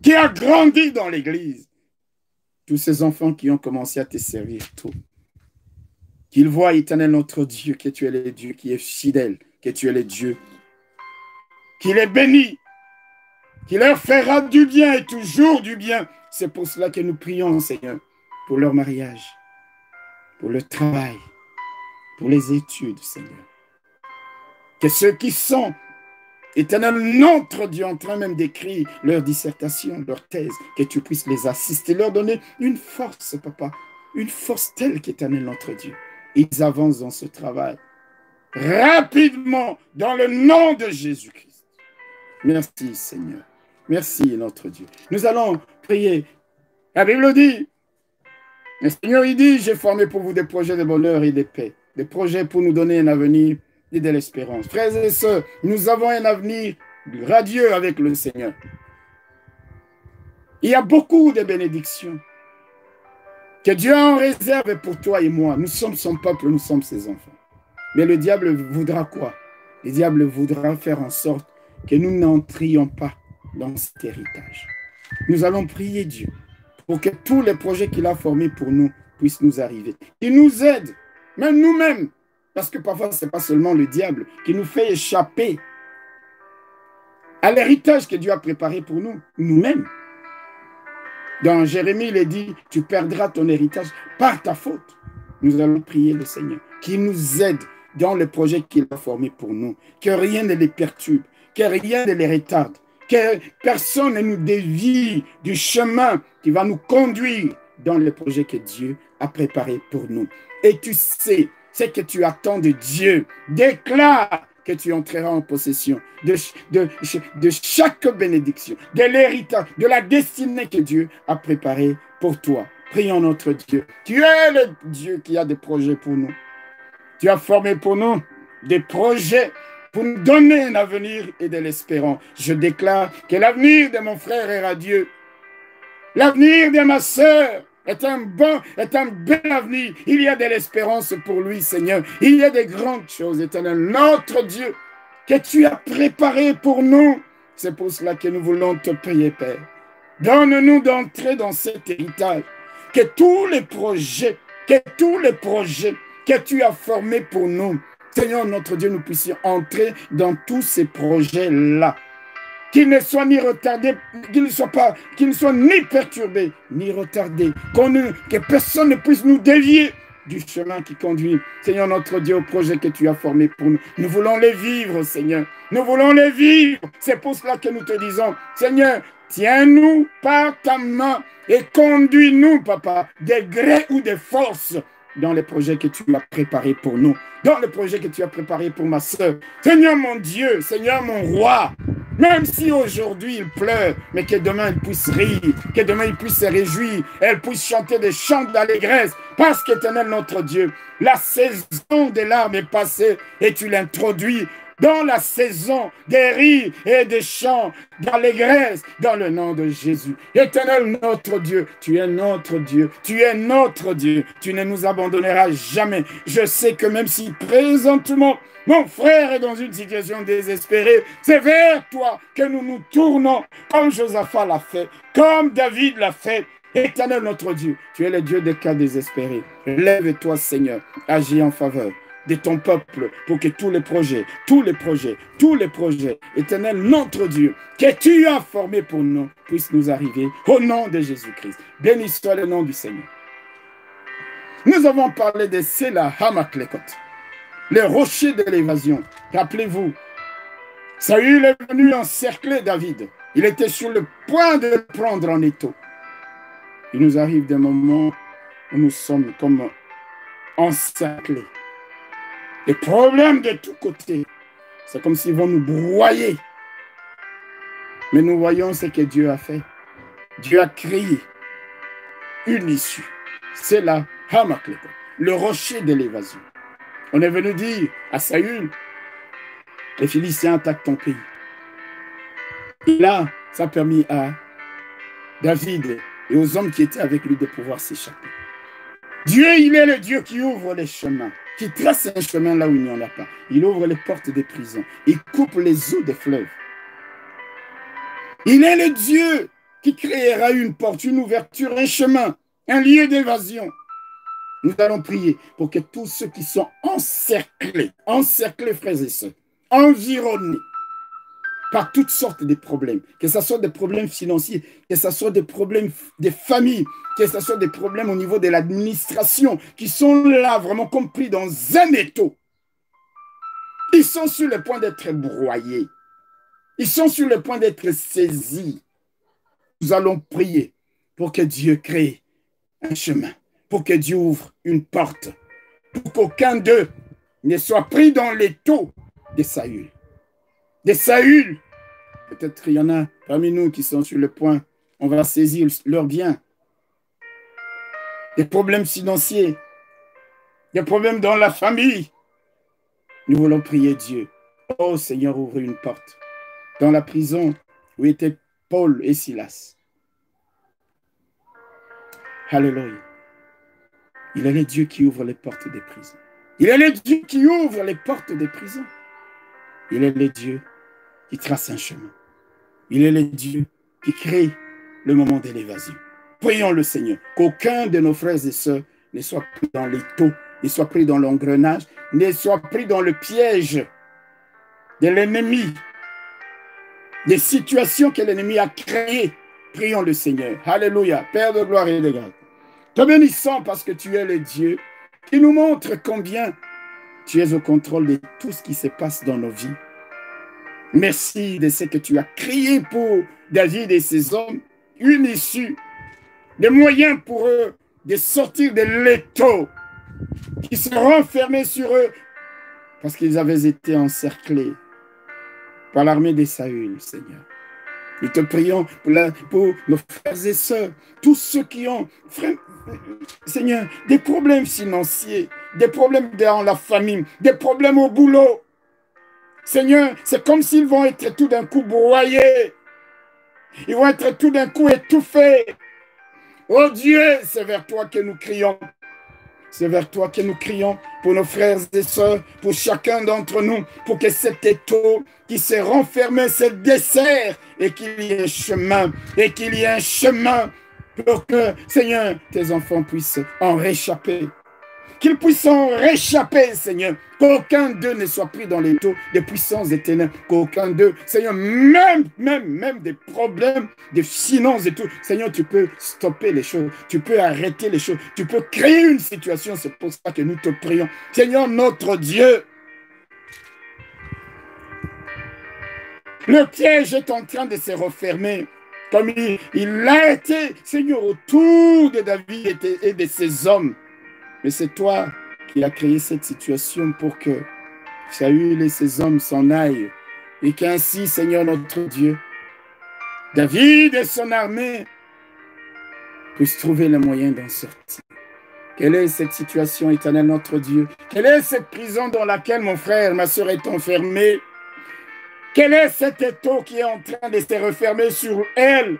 S1: qui a grandi dans l'Église, tous ces enfants qui ont commencé à te servir tout, qu'ils voient, éternel notre Dieu, que tu es le Dieu qui est fidèle, que tu es le Dieu qui les bénit, qui leur fera du bien et toujours du bien. C'est pour cela que nous prions, Seigneur, pour leur mariage, pour le travail, pour les études, Seigneur. Que ceux qui sont, Éternel, notre Dieu, en train même d'écrire leur dissertation, leur thèse, que tu puisses les assister, leur donner une force, Papa, une force telle qu'Éternel, notre Dieu. Ils avancent dans ce travail rapidement dans le nom de Jésus-Christ. Merci, Seigneur. Merci, notre Dieu. Nous allons prier. La Bible dit, le Seigneur, il dit, j'ai formé pour vous des projets de bonheur et de paix, des projets pour nous donner un avenir et de l'espérance. Frères et sœurs, nous avons un avenir radieux avec le Seigneur. Il y a beaucoup de bénédictions que Dieu en réserve pour toi et moi. Nous sommes son peuple, nous sommes ses enfants. Mais le diable voudra quoi? Le diable voudra faire en sorte que nous n'entrions pas dans cet héritage. Nous allons prier Dieu pour que tous les projets qu'il a formés pour nous puissent nous arriver. Il nous aide, même nous-mêmes, parce que parfois ce n'est pas seulement le diable qui nous fait échapper à l'héritage que Dieu a préparé pour nous, nous-mêmes. Dans Jérémie, il est dit, tu perdras ton héritage par ta faute. Nous allons prier le Seigneur, qui nous aide dans le projet qu'il a formé pour nous, que rien ne les perturbe, que rien ne les retarde, que personne ne nous dévie du chemin qui va nous conduire dans le projet que Dieu a préparé pour nous. Et tu sais, ce que tu attends de Dieu, déclare que tu entreras en possession de chaque bénédiction, de l'héritage, de la destinée que Dieu a préparée pour toi. Prions notre Dieu. Tu es le Dieu qui a des projets pour nous. Tu as formé pour nous des projets pour nous donner un avenir et de l'espérance. Je déclare que l'avenir de mon frère est radieux. L'avenir de ma sœur est un bel avenir. Il y a de l'espérance pour lui, Seigneur. Il y a des grandes choses, Éternel, notre Dieu, que tu as préparé pour nous. C'est pour cela que nous voulons te prier, Père. Donne-nous d'entrer dans cet héritage. Que tous les projets que tu as formés pour nous, Seigneur, notre Dieu, nous puissions entrer dans tous ces projets-là. Qu'ils ne soient ni retardés, qu'ils ne soient ni perturbés, ni retardés. Que personne ne puisse nous dévier du chemin qui conduit, Seigneur, notre Dieu, au projet que tu as formé pour nous. Nous voulons les vivre, Seigneur. Nous voulons les vivre. C'est pour cela que nous te disons, Seigneur, tiens-nous par ta main et conduis-nous, Papa, de gré ou de force, dans les projets que tu as préparés pour nous, dans les projets que tu as préparés pour ma soeur. Seigneur mon Dieu, Seigneur mon roi, même si aujourd'hui il pleure, mais que demain il puisse rire, que demain il puisse se réjouir, elle puisse chanter des chants d'allégresse, parce qu'Éternel notre Dieu, la saison des larmes est passée et tu l'introduis dans la saison des rires et des chants d'allégresse dans le nom de Jésus. Éternel notre Dieu, tu es notre Dieu, tu es notre Dieu, tu ne nous abandonneras jamais. Je sais que même si présentement mon frère est dans une situation désespérée, c'est vers toi que nous nous tournons comme Josaphat l'a fait, comme David l'a fait. Éternel notre Dieu, tu es le Dieu des cas désespérés. Lève-toi Seigneur, agis en faveur de ton peuple pour que tous les projets, Éternel notre Dieu, que tu as formés pour nous, puissent nous arriver au nom de Jésus-Christ. Béni soit le nom du Seigneur. Nous avons parlé de Séla Hamaklekot, le rocher de l'évasion. Rappelez-vous, Saül est venu encercler David. Il était sur le point de le prendre en étau. Il nous arrive des moments où nous sommes comme encerclés. Les problèmes de tous côtés, c'est comme s'ils vont nous broyer. Mais nous voyons ce que Dieu a fait. Dieu a créé une issue. C'est la Hamaklekot, le rocher de l'évasion. On est venu dire à Saül, les Philistins attaquent ton pays. Et là, ça a permis à David et aux hommes qui étaient avec lui de pouvoir s'échapper. Dieu, il est le Dieu qui ouvre les chemins, qui trace un chemin là où il n'y en a pas. Il ouvre les portes des prisons. Il coupe les eaux des fleuves. Il est le Dieu qui créera une porte, une ouverture, un chemin, un lieu d'évasion. Nous allons prier pour que tous ceux qui sont encerclés frères et sœurs, environnés par toutes sortes de problèmes, que ce soit des problèmes financiers, que ce soit des problèmes des familles, que ce soit des problèmes au niveau de l'administration, qui sont là vraiment compris dans un étau. Ils sont sur le point d'être broyés. Ils sont sur le point d'être saisis. Nous allons prier pour que Dieu crée un chemin, pour que Dieu ouvre une porte, pour qu'aucun d'eux ne soit pris dans l'étau de Saül. De Saül, peut-être il y en a parmi nous qui sont sur le point, on va saisir leurs biens. Des problèmes financiers, des problèmes dans la famille. Nous voulons prier Dieu. Oh Seigneur, ouvre une porte. Dans la prison où étaient Paul et Silas. Alléluia. Il est le Dieu qui ouvre les portes des prisons. Il est le Dieu qui ouvre les portes des prisons. Il est le Dieu qui trace un chemin. Il est le Dieu qui crée le moment de l'évasion. Prions le Seigneur, qu'aucun de nos frères et sœurs ne soit pris dans l'étau, ne soit pris dans l'engrenage, ne soit pris dans le piège de l'ennemi, des situations que l'ennemi a créées. Prions le Seigneur. Alléluia. Père de gloire et de grâce. Te bénissons parce que tu es le Dieu qui nous montre combien tu es au contrôle de tout ce qui se passe dans nos vies. Merci de ce que tu as créé pour David et ses hommes, une issue, des moyens pour eux de sortir de l'étau qui se renfermait sur eux parce qu'ils avaient été encerclés par l'armée de Saül, Seigneur. Nous te prions pour nos frères et sœurs, tous ceux qui ont, Seigneur, des problèmes financiers, des problèmes dans la famille, des problèmes au boulot. Seigneur, c'est comme s'ils vont être tout d'un coup broyés. Ils vont être tout d'un coup étouffés. Oh Dieu, c'est vers toi que nous crions. C'est vers toi que nous crions pour nos frères et sœurs, pour chacun d'entre nous, pour que cet étau qui s'est renfermé se desserre et qu'il y ait un chemin, et qu'il y ait un chemin pour que, Seigneur, tes enfants puissent en réchapper. Qu'ils puissent en réchapper, Seigneur. Qu'aucun d'eux ne soit pris dans l'étau des puissances des ténèbres. Qu'aucun d'eux, Seigneur, même des problèmes, des finances et tout. Seigneur, tu peux stopper les choses. Tu peux arrêter les choses. Tu peux créer une situation. C'est pour ça que nous te prions. Seigneur, notre Dieu, le piège est en train de se refermer. Comme il l'a été, Seigneur, autour de David et de ses hommes. Mais c'est toi qui as créé cette situation pour que Saül et ses hommes s'en aillent. Et qu'ainsi, Seigneur notre Dieu, David et son armée puissent trouver le moyen d'en sortir. Quelle est cette situation, éternel notre Dieu? Quelle est cette prison dans laquelle mon frère, ma soeur est enfermée? Quel est cet étau qui est en train de se refermer sur elle?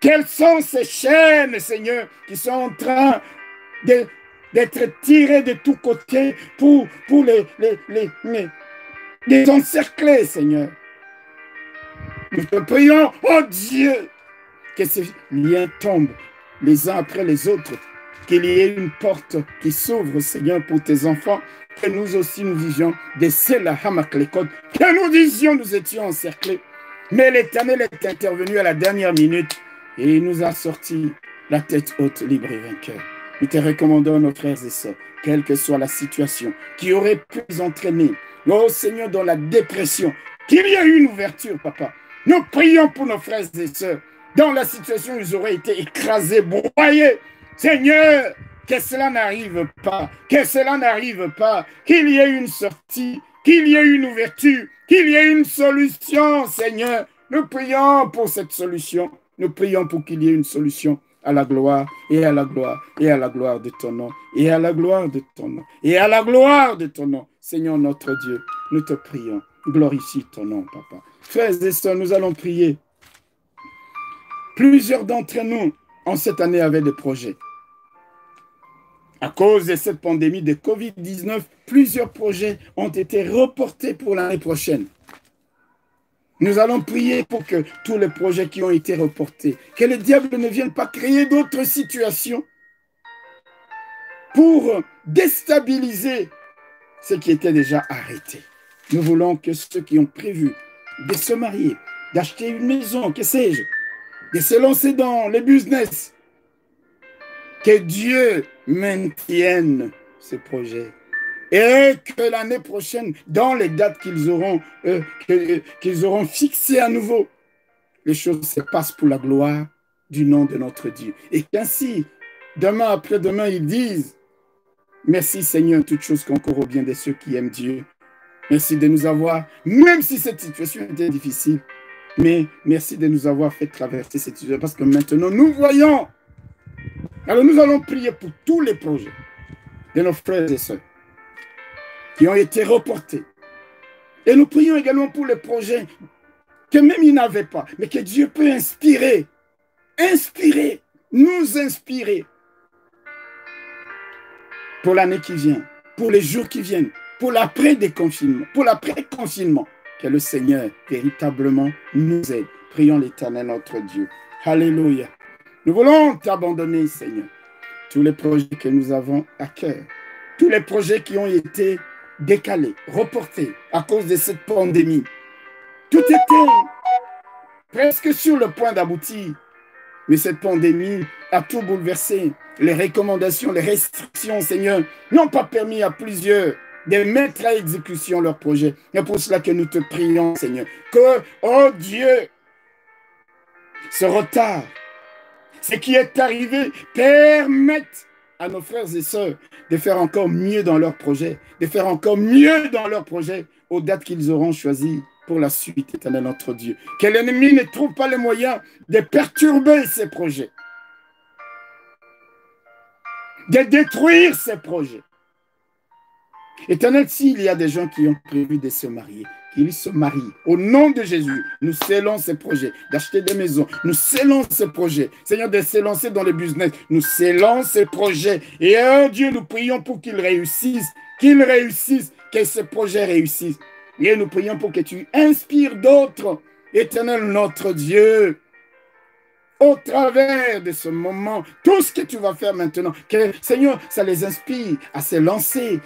S1: Quelles sont ces chaînes, Seigneur, qui sont en train d'être tirés de tous côtés pour les encercler, Seigneur. Nous te prions, oh Dieu, que ces liens tombent les uns après les autres, qu'il y ait une porte qui s'ouvre, Seigneur, pour tes enfants, que nous aussi nous visions de Sela Hamaklekot, que nous disions nous étions encerclés. Mais l'Éternel est intervenu à la dernière minute et il nous a sorti la tête haute, libre et vainqueur. Nous te recommandons, nos frères et sœurs, quelle que soit la situation qui aurait pu nous entraîner, oh Seigneur, dans la dépression, qu'il y ait une ouverture, papa. Nous prions pour nos frères et sœurs, dans la situation où ils auraient été écrasés, broyés. Seigneur, que cela n'arrive pas, que cela n'arrive pas, qu'il y ait une sortie, qu'il y ait une ouverture, qu'il y ait une solution, Seigneur. Nous prions pour cette solution. Nous prions pour qu'il y ait une solution à la gloire, et à la gloire, et à la gloire de ton nom, et à la gloire de ton nom, et à la gloire de ton nom. Seigneur notre Dieu, nous te prions. Glorifie ton nom, papa. Frères et sœurs, nous allons prier. Plusieurs d'entre nous, en cette année, avaient des projets. À cause de cette pandémie de Covid-19, plusieurs projets ont été reportés pour l'année prochaine. Nous allons prier pour que tous les projets qui ont été reportés, que le diable ne vienne pas créer d'autres situations pour déstabiliser ce qui était déjà arrêté. Nous voulons que ceux qui ont prévu de se marier, d'acheter une maison, que sais-je, de se lancer dans les business. Que Dieu maintienne ce projet. Et que l'année prochaine, dans les dates qu'ils auront fixées à nouveau, les choses se passent pour la gloire du nom de notre Dieu. Et qu'ainsi, demain après-demain, ils disent, merci Seigneur, toutes choses concourent au bien de ceux qui aiment Dieu. Merci de nous avoir, même si cette situation était difficile, mais merci de nous avoir fait traverser cette situation, parce que maintenant, nous voyons. Alors, nous allons prier pour tous les projets de nos frères et sœurs qui ont été reportés. Et nous prions également pour les projets que même ils n'avaient pas, mais que Dieu peut inspirer, nous inspirer pour l'année qui vient, pour les jours qui viennent, pour l'après-déconfinement, pour l'après-confinement, que le Seigneur véritablement nous aide. Prions l'Éternel notre Dieu. Alléluia. Nous voulons t'abandonner, Seigneur, tous les projets que nous avons à cœur, tous les projets qui ont été décalés, reportés à cause de cette pandémie. Tout était presque sur le point d'aboutir, mais cette pandémie a tout bouleversé. Les recommandations, les restrictions, Seigneur, n'ont pas permis à plusieurs de mettre à exécution leurs projets. C'est pour cela que nous te prions, Seigneur, que, oh Dieu, ce retard, ce qui est arrivé, permette à nos frères et sœurs de faire encore mieux dans leurs projets, de faire encore mieux dans leurs projets aux dates qu'ils auront choisies pour la suite, Éternel notre Dieu. Que l'ennemi ne trouve pas les moyens de perturber ces projets, de détruire ces projets. Éternel, s'il y a des gens qui ont prévu de se marier, qu'ils se marient. Au nom de Jésus, nous scellons ces projets, d'acheter des maisons. Nous scellons ces projets. Seigneur, de se lancer dans les business. Nous scellons ces projets. Et oh Dieu, nous prions pour qu'ils réussissent, que ces projets réussissent. Et nous prions pour que tu inspires d'autres, Éternel notre Dieu, au travers de ce moment, tout ce que tu vas faire maintenant, que Seigneur, ça les inspire à se lancer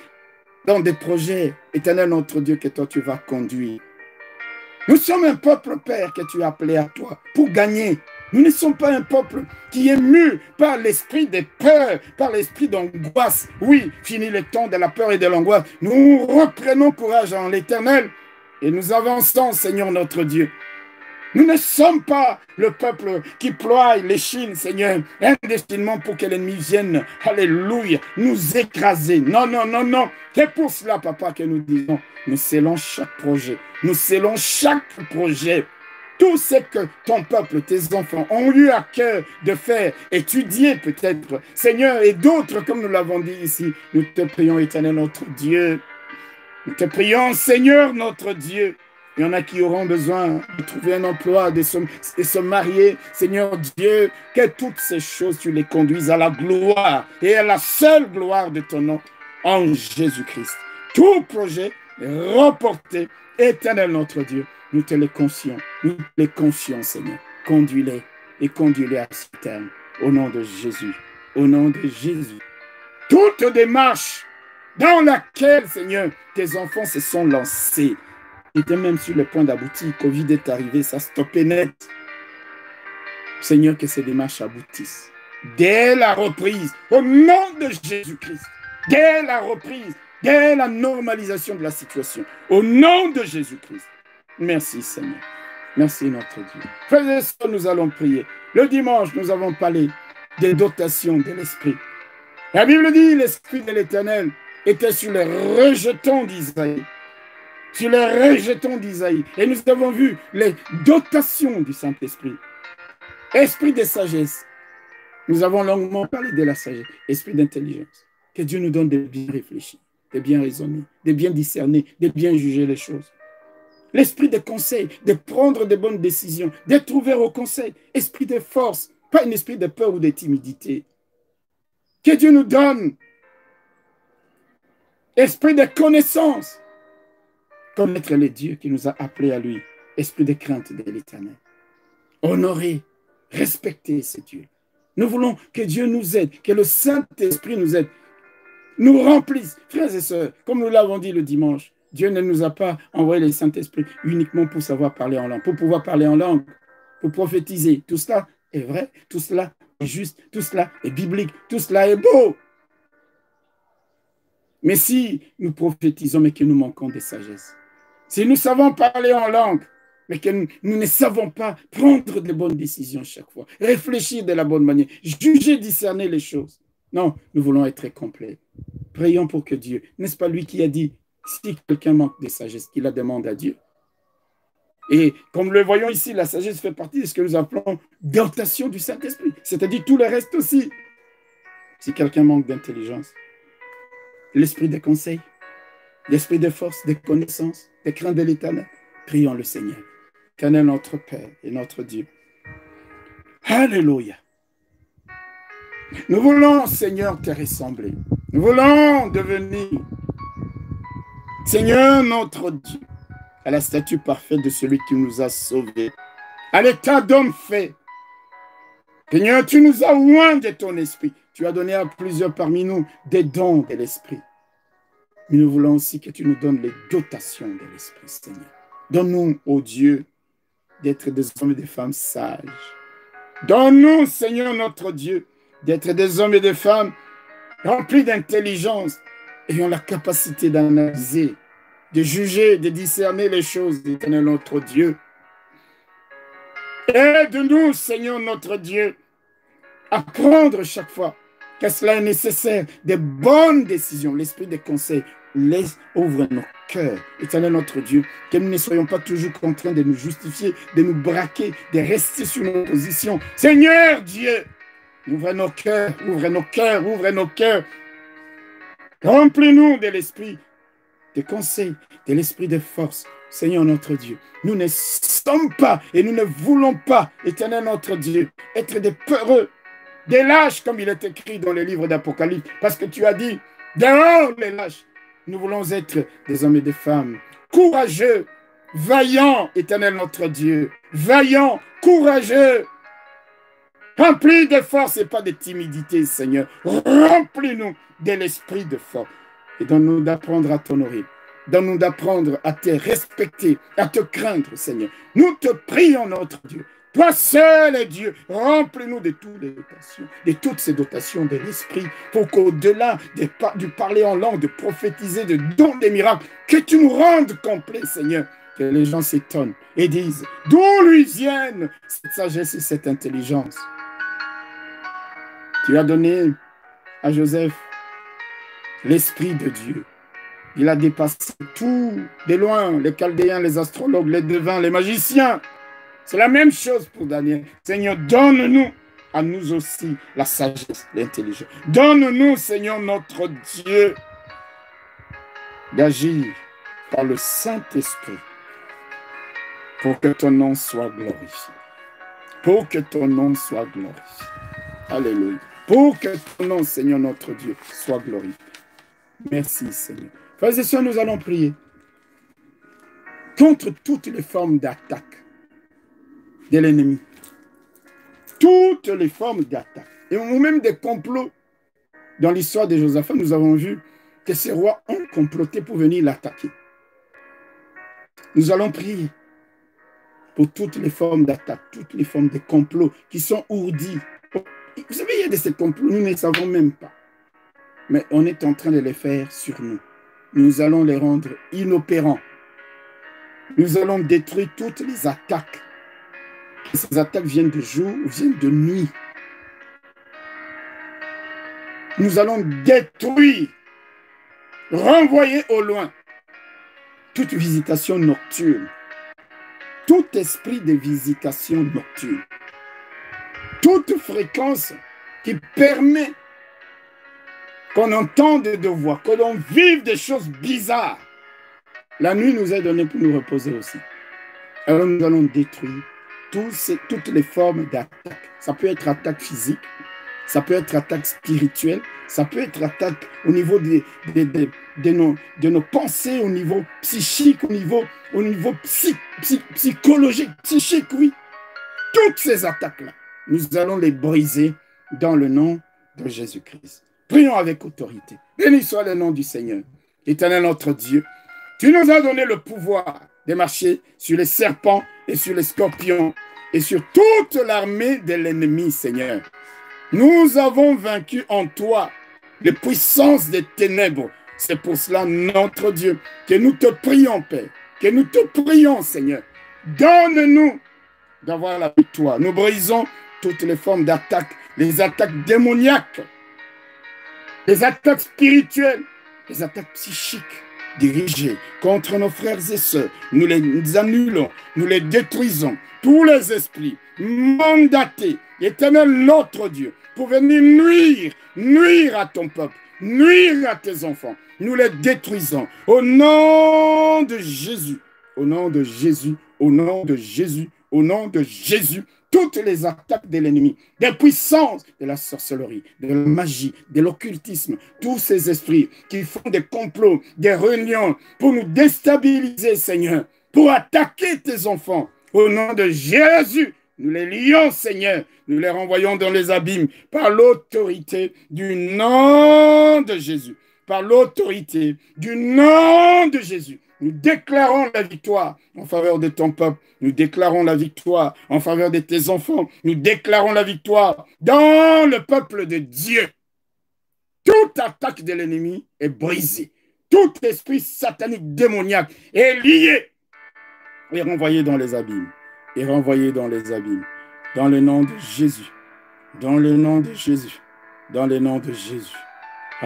S1: dans des projets, Éternel notre Dieu, que toi tu vas conduire. Nous sommes un peuple, Père, que tu as appelé à toi pour gagner. Nous ne sommes pas un peuple qui est mu par l'esprit de peur, par l'esprit d'angoisse. Oui, fini le temps de la peur et de l'angoisse. Nous reprenons courage en l'Éternel et nous avançons, Seigneur notre Dieu. Nous ne sommes pas le peuple qui ploie les chines, Seigneur, indéfiniment pour que l'ennemi vienne, alléluia, nous écraser. Non, non, non, non. C'est pour cela, papa, que nous disons, nous scellons chaque projet. Nous scellons chaque projet. Tout ce que ton peuple, tes enfants, ont eu à cœur de faire, étudier peut-être, Seigneur, et d'autres, comme nous l'avons dit ici, nous te prions, Éternel, notre Dieu. Nous te prions, Seigneur, notre Dieu. Il y en a qui auront besoin de trouver un emploi, de se marier. Seigneur Dieu, que toutes ces choses, tu les conduises à la gloire et à la seule gloire de ton nom en Jésus-Christ. Tout projet reporté, Éternel notre Dieu, nous te les confions. Nous te les confions, Seigneur. Conduis-les et conduis-les à ce terme. Au nom de Jésus. Au nom de Jésus. Toute démarche dans laquelle, Seigneur, tes enfants se sont lancés, était même sur le point d'aboutir. Covid est arrivé, ça stoppait net. Seigneur, que ces démarches aboutissent. Dès la reprise, au nom de Jésus-Christ, dès la reprise, dès la normalisation de la situation, au nom de Jésus-Christ. Merci, Seigneur. Merci, notre Dieu. Frères et sœurs, nous allons prier. Le dimanche, nous avons parlé des dotations de l'Esprit. La Bible dit, l'Esprit de l'Éternel était sur les rejetons d'Isaïe. Sur les rejetons d'Isaïe. Et nous avons vu les dotations du Saint-Esprit. Esprit de sagesse. Nous avons longuement parlé de la sagesse. Esprit d'intelligence. Que Dieu nous donne de bien réfléchir, de bien raisonner, de bien discerner, de bien juger les choses. L'esprit de conseil, de prendre de bonnes décisions, d'être ouvert au conseil. Esprit de force, pas un esprit de peur ou de timidité. Que Dieu nous donne. Esprit de connaissance. Connaître les dieux qui nous a appelés à lui. Esprit de crainte de l'Éternel. Honorer, respecter ces dieux. Nous voulons que Dieu nous aide, que le Saint-Esprit nous aide, nous remplisse. Frères et sœurs, comme nous l'avons dit le dimanche, Dieu ne nous a pas envoyé le Saint-Esprit uniquement pour savoir parler en langue, pour pouvoir parler en langue, pour prophétiser. Tout cela est vrai, tout cela est juste, tout cela est biblique, tout cela est beau. Mais si nous prophétisons, mais que nous manquons de sagesse, si nous savons parler en langue, mais que nous ne savons pas prendre de bonnes décisions chaque fois, réfléchir de la bonne manière, juger, discerner les choses. Non, nous voulons être complets. Prions pour que Dieu, n'est-ce pas lui qui a dit, si quelqu'un manque de sagesse, qu'il la demande à Dieu. Et comme le voyons ici, la sagesse fait partie de ce que nous appelons dotation du Saint-Esprit, c'est-à-dire tout le reste aussi. Si quelqu'un manque d'intelligence, l'esprit de conseil, l'esprit de force, de connaissance, de crainte de l'Éternel, prions le Seigneur. Éternel notre Père et notre Dieu. Alléluia. Nous voulons, Seigneur, te ressembler. Nous voulons devenir, Seigneur, notre Dieu, à la statue parfaite de celui qui nous a sauvés, à l'état d'homme fait. Seigneur, tu nous as oint de ton esprit. Tu as donné à plusieurs parmi nous des dons de l'esprit. Mais nous voulons aussi que tu nous donnes les dotations de l'esprit, Seigneur. Donne-nous, ô Dieu, d'être des hommes et des femmes sages. Donne-nous, Seigneur notre Dieu, d'être des hommes et des femmes remplis d'intelligence, ayant la capacité d'analyser, de juger, de discerner les choses, d'Éternel notre Dieu. Aide-nous, Seigneur notre Dieu, à prendre chaque fois que cela est nécessaire, des bonnes décisions. L'esprit des conseils, ouvre nos cœurs, Éternel notre Dieu, que nous ne soyons pas toujours contraints de nous justifier, de nous braquer, de rester sur nos positions. Seigneur Dieu, ouvre nos cœurs, ouvre nos cœurs, ouvre nos cœurs. Remplis-nous de l'esprit de conseil, de l'esprit de force. Seigneur notre Dieu, nous ne sommes pas et nous ne voulons pas, Éternel notre Dieu, être des peureux, des lâches, comme il est écrit dans le livre d'Apocalypse, parce que tu as dit, dehors les lâches. Nous voulons être des hommes et des femmes courageux, vaillants, Éternel notre Dieu, vaillants, courageux, remplis de force et pas de timidité, Seigneur. Remplis-nous de l'esprit de force et donne-nous d'apprendre à t'honorer. Donne-nous d'apprendre à te respecter, à te craindre, Seigneur. Nous te prions, notre Dieu. Toi seul est Dieu, remplis-nous de toutes les dotations, de toutes ces dotations de l'esprit, pour qu'au-delà du parler en langue, de prophétiser, de don des miracles, que tu nous rendes complets, Seigneur, que les gens s'étonnent et disent, d'où lui viennent cette sagesse et cette intelligence. Tu as donné à Joseph l'esprit de Dieu. Il a dépassé tout, de loin, les Chaldéens, les astrologues, les devins, les magiciens. C'est la même chose pour Daniel. Seigneur, donne-nous à nous aussi la sagesse, l'intelligence. Donne-nous, Seigneur, notre Dieu, d'agir par le Saint-Esprit pour que ton nom soit glorifié. Pour que ton nom soit glorifié. Alléluia. Pour que ton nom, Seigneur, notre Dieu, soit glorifié. Merci, Seigneur. Frères et sœurs, nous allons prier contre toutes les formes d'attaque de l'ennemi. Toutes les formes d'attaque. Et même des complots. Dans l'histoire de Josaphat, nous avons vu que ces rois ont comploté pour venir l'attaquer. Nous allons prier pour toutes les formes d'attaque, toutes les formes de complots qui sont ourdis. Vous savez, il y a de ces complots, nous ne savons même pas. Mais on est en train de les faire sur nous. Nous allons les rendre inopérants. Nous allons détruire toutes les attaques. Ces attaques viennent de jour ou viennent de nuit. Nous allons détruire, renvoyer au loin toute visitation nocturne, tout esprit de visitation nocturne, toute fréquence qui permet qu'on entende de voix, que l'on vive des choses bizarres. La nuit nous est donnée pour nous reposer aussi. Alors nous allons détruire toutes les formes d'attaque. Ça peut être attaque physique, ça peut être attaque spirituelle, ça peut être attaque au niveau de nos pensées, au niveau psychique, au niveau psychologique, psychique, oui. Toutes ces attaques-là, nous allons les briser dans le nom de Jésus-Christ. Prions avec autorité. Béni soit le nom du Seigneur. Éternel notre Dieu, Tu nous as donné le pouvoir de marcher sur les serpents et sur les scorpions et sur toute l'armée de l'ennemi, Seigneur. Nous avons vaincu en toi les puissances des ténèbres. C'est pour cela, notre Dieu, que nous te prions, Père, que nous te prions, Seigneur. Donne-nous d'avoir la victoire. Nous brisons toutes les formes d'attaques, les attaques démoniaques, les attaques spirituelles, les attaques psychiques dirigées contre nos frères et sœurs. Nous les annulons, nous les détruisons. Tous les esprits mandatés, Éternel notre Dieu, pour venir nuire à ton peuple, nuire à tes enfants. Nous les détruisons au nom de Jésus, au nom de Jésus, au nom de Jésus, au nom de Jésus. Toutes les attaques de l'ennemi, des puissances de la sorcellerie, de la magie, de l'occultisme, tous ces esprits qui font des complots, des réunions pour nous déstabiliser, Seigneur, pour attaquer tes enfants. Au nom de Jésus, nous les lions, Seigneur, nous les renvoyons dans les abîmes par l'autorité du nom de Jésus. Par l'autorité du nom de Jésus. Nous déclarons la victoire en faveur de ton peuple. Nous déclarons la victoire en faveur de tes enfants. Nous déclarons la victoire dans le peuple de Dieu. Toute attaque de l'ennemi est brisée. Tout esprit satanique démoniaque est lié et renvoyé dans les abîmes. Et renvoyé dans les abîmes. Dans le nom de Jésus. Dans le nom de Jésus. Dans le nom de Jésus.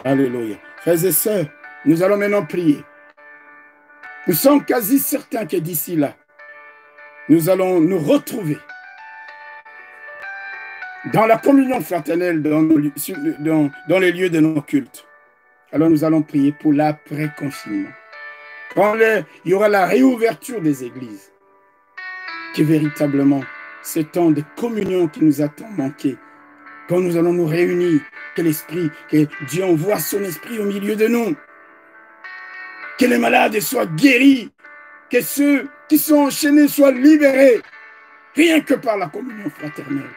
S1: Alléluia. Frères et sœurs, nous allons maintenant prier. Nous sommes quasi certains que d'ici là, nous allons nous retrouver dans la communion fraternelle, dans les lieux de nos cultes. Alors nous allons prier pour l'après-confinement. Quand il y aura la réouverture des églises, que véritablement, ce temps de communion qui nous a tant manqué, quand nous allons nous réunir, que Dieu envoie son esprit au milieu de nous, que les malades soient guéris, que ceux qui sont enchaînés soient libérés, rien que par la communion fraternelle.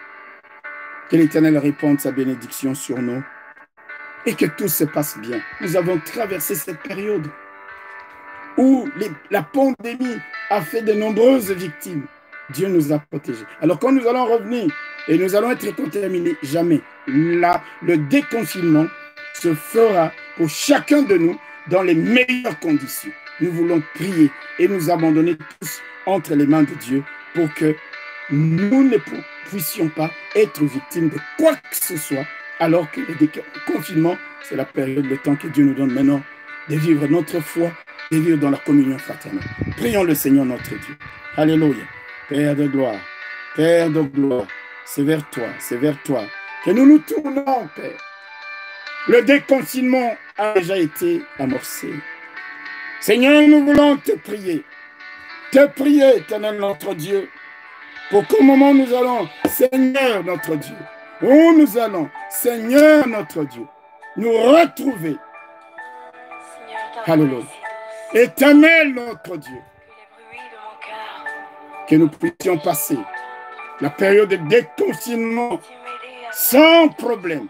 S1: Que l'Éternel répande sa bénédiction sur nous et que tout se passe bien. Nous avons traversé cette période où la pandémie a fait de nombreuses victimes. Dieu nous a protégés. Alors quand nous allons revenir et nous allons être contaminés, jamais. Là, le déconfinement se fera pour chacun de nous dans les meilleures conditions. Nous voulons prier et nous abandonner tous entre les mains de Dieu pour que nous ne puissions pas être victimes de quoi que ce soit, alors que le confinement, c'est la période, le temps que Dieu nous donne maintenant de vivre notre foi, de vivre dans la communion fraternelle. Prions le Seigneur notre Dieu. Alléluia. Père de gloire, c'est vers toi que nous nous tournons, Père. Le déconfinement a déjà été amorcé. Seigneur, nous voulons te prier, Éternel notre Dieu, pour qu'au moment où nous allons, Seigneur notre Dieu, où nous allons, Seigneur notre Dieu, nous retrouver. Alléluia. Éternel notre Dieu, que nous puissions passer la période de déconfinement sans problème.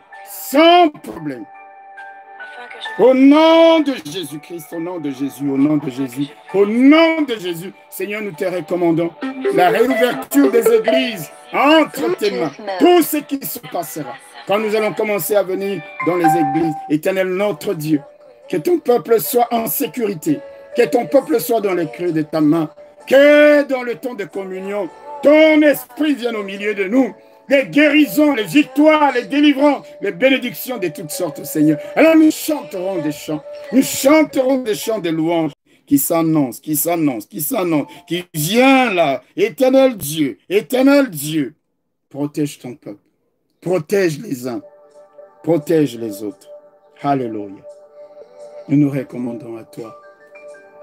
S1: Au nom de Jésus-Christ, au nom de Jésus, au nom de Jésus, au nom de Jésus, Seigneur, nous te recommandons la réouverture des églises entre tes mains. Tout ce qui se passera quand nous allons commencer à venir dans les églises, Éternel notre Dieu, que ton peuple soit en sécurité, que ton peuple soit dans les creux de ta main, que dans le temps de communion, ton esprit vienne au milieu de nous, les guérisons, les victoires, les délivrances, les bénédictions de toutes sortes, Seigneur. Alors nous chanterons des chants de louanges qui s'annoncent, qui vient là. Éternel Dieu, protège ton peuple, protège les uns, protège les autres. Alléluia. Nous nous recommandons à toi.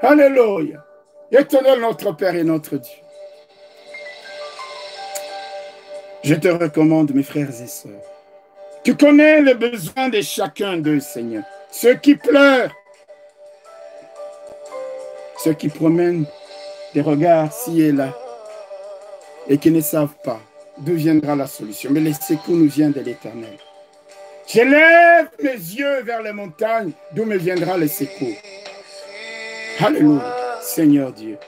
S1: Alléluia. Éternel notre Père et notre Dieu. Je te recommande, mes frères et sœurs. Tu connais les besoins de chacun d'eux, Seigneur. Ceux qui pleurent, ceux qui promènent des regards ci et là et qui ne savent pas d'où viendra la solution. Mais le secours nous vient de l'Éternel. Je lève mes yeux vers les montagnes, d'où me viendra le secours. Alléluia. Seigneur Dieu.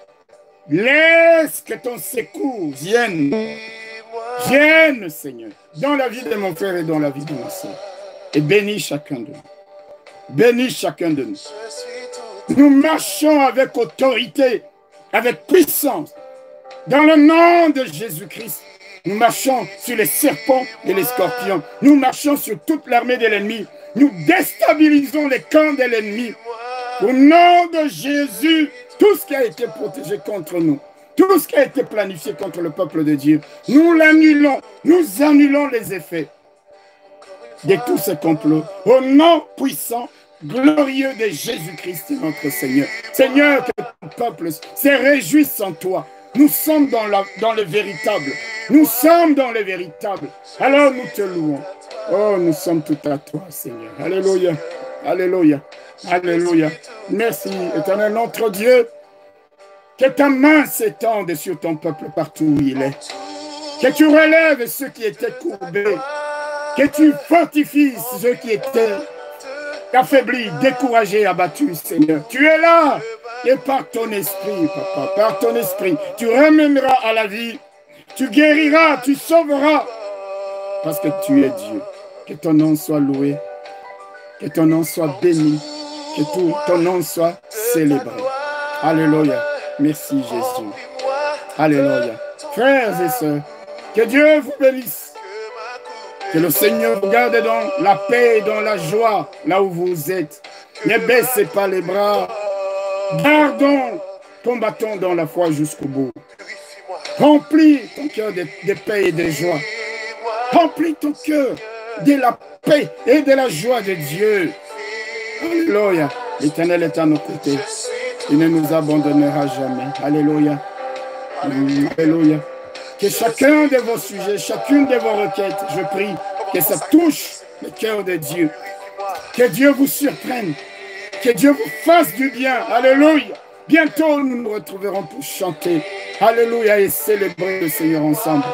S1: Laisse que ton secours vienne. Vienne, Seigneur, dans la vie de mon frère et dans la vie de ma soeur. Et bénis chacun de nous. Bénis chacun de nous. Nous marchons avec autorité, avec puissance. Dans le nom de Jésus-Christ, nous marchons sur les serpents et les scorpions. Nous marchons sur toute l'armée de l'ennemi. Nous déstabilisons les camps de l'ennemi. Au nom de Jésus, tout ce qui a été protégé contre nous, tout ce qui a été planifié contre le peuple de Dieu, nous l'annulons. Nous annulons les effets de tous ces complots. Au nom puissant, glorieux de Jésus-Christ, notre Seigneur. Seigneur, que ton peuple se réjouisse en toi. Nous sommes dans le véritable. Nous sommes dans le véritable. Alors nous te louons. Oh, nous sommes tout à toi, Seigneur. Alléluia. Alléluia. Alléluia. Merci, éternel notre Dieu. Que ta main s'étende sur ton peuple partout où il est. Que tu relèves ceux qui étaient courbés. Que tu fortifies ceux qui étaient affaiblis, découragés, abattus, Seigneur. Tu es là. Et par ton esprit, papa, par ton esprit, tu ramèneras à la vie. Tu guériras, tu sauveras. Parce que tu es Dieu. Que ton nom soit loué. Que ton nom soit béni. Que ton nom soit célébré. Alléluia. Merci Jésus. Alléluia. Frères et sœurs, que Dieu vous bénisse. Que le Seigneur vous garde dans la paix et dans la joie, là où vous êtes. Ne baissez pas les bras. Gardons, combattons dans la foi jusqu'au bout. Remplis ton cœur de paix et de joie. Remplis ton cœur de la paix et de la joie de Dieu. Alléluia. L'Éternel est à nos côtés. Il ne nous abandonnera jamais. Alléluia. Alléluia. Que chacun de vos sujets, chacune de vos requêtes, je prie que ça touche le cœur de Dieu. Que Dieu vous surprenne. Que Dieu vous fasse du bien. Alléluia. Bientôt, nous nous retrouverons pour chanter. Alléluia et célébrer le Seigneur ensemble.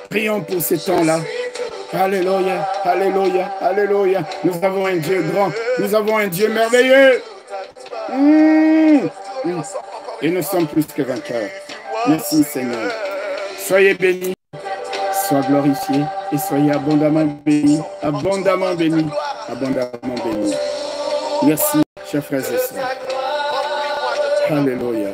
S1: Prions pour ces temps-là. Alléluia, alléluia, alléluia. Nous avons un Dieu grand. Nous avons un Dieu merveilleux. Et nous sommes plus que vainqueurs. Merci Seigneur. Soyez bénis, soyez glorifiés et soyez abondamment bénis, abondamment bénis, abondamment bénis. Merci, chers frères et sœurs. Alléluia.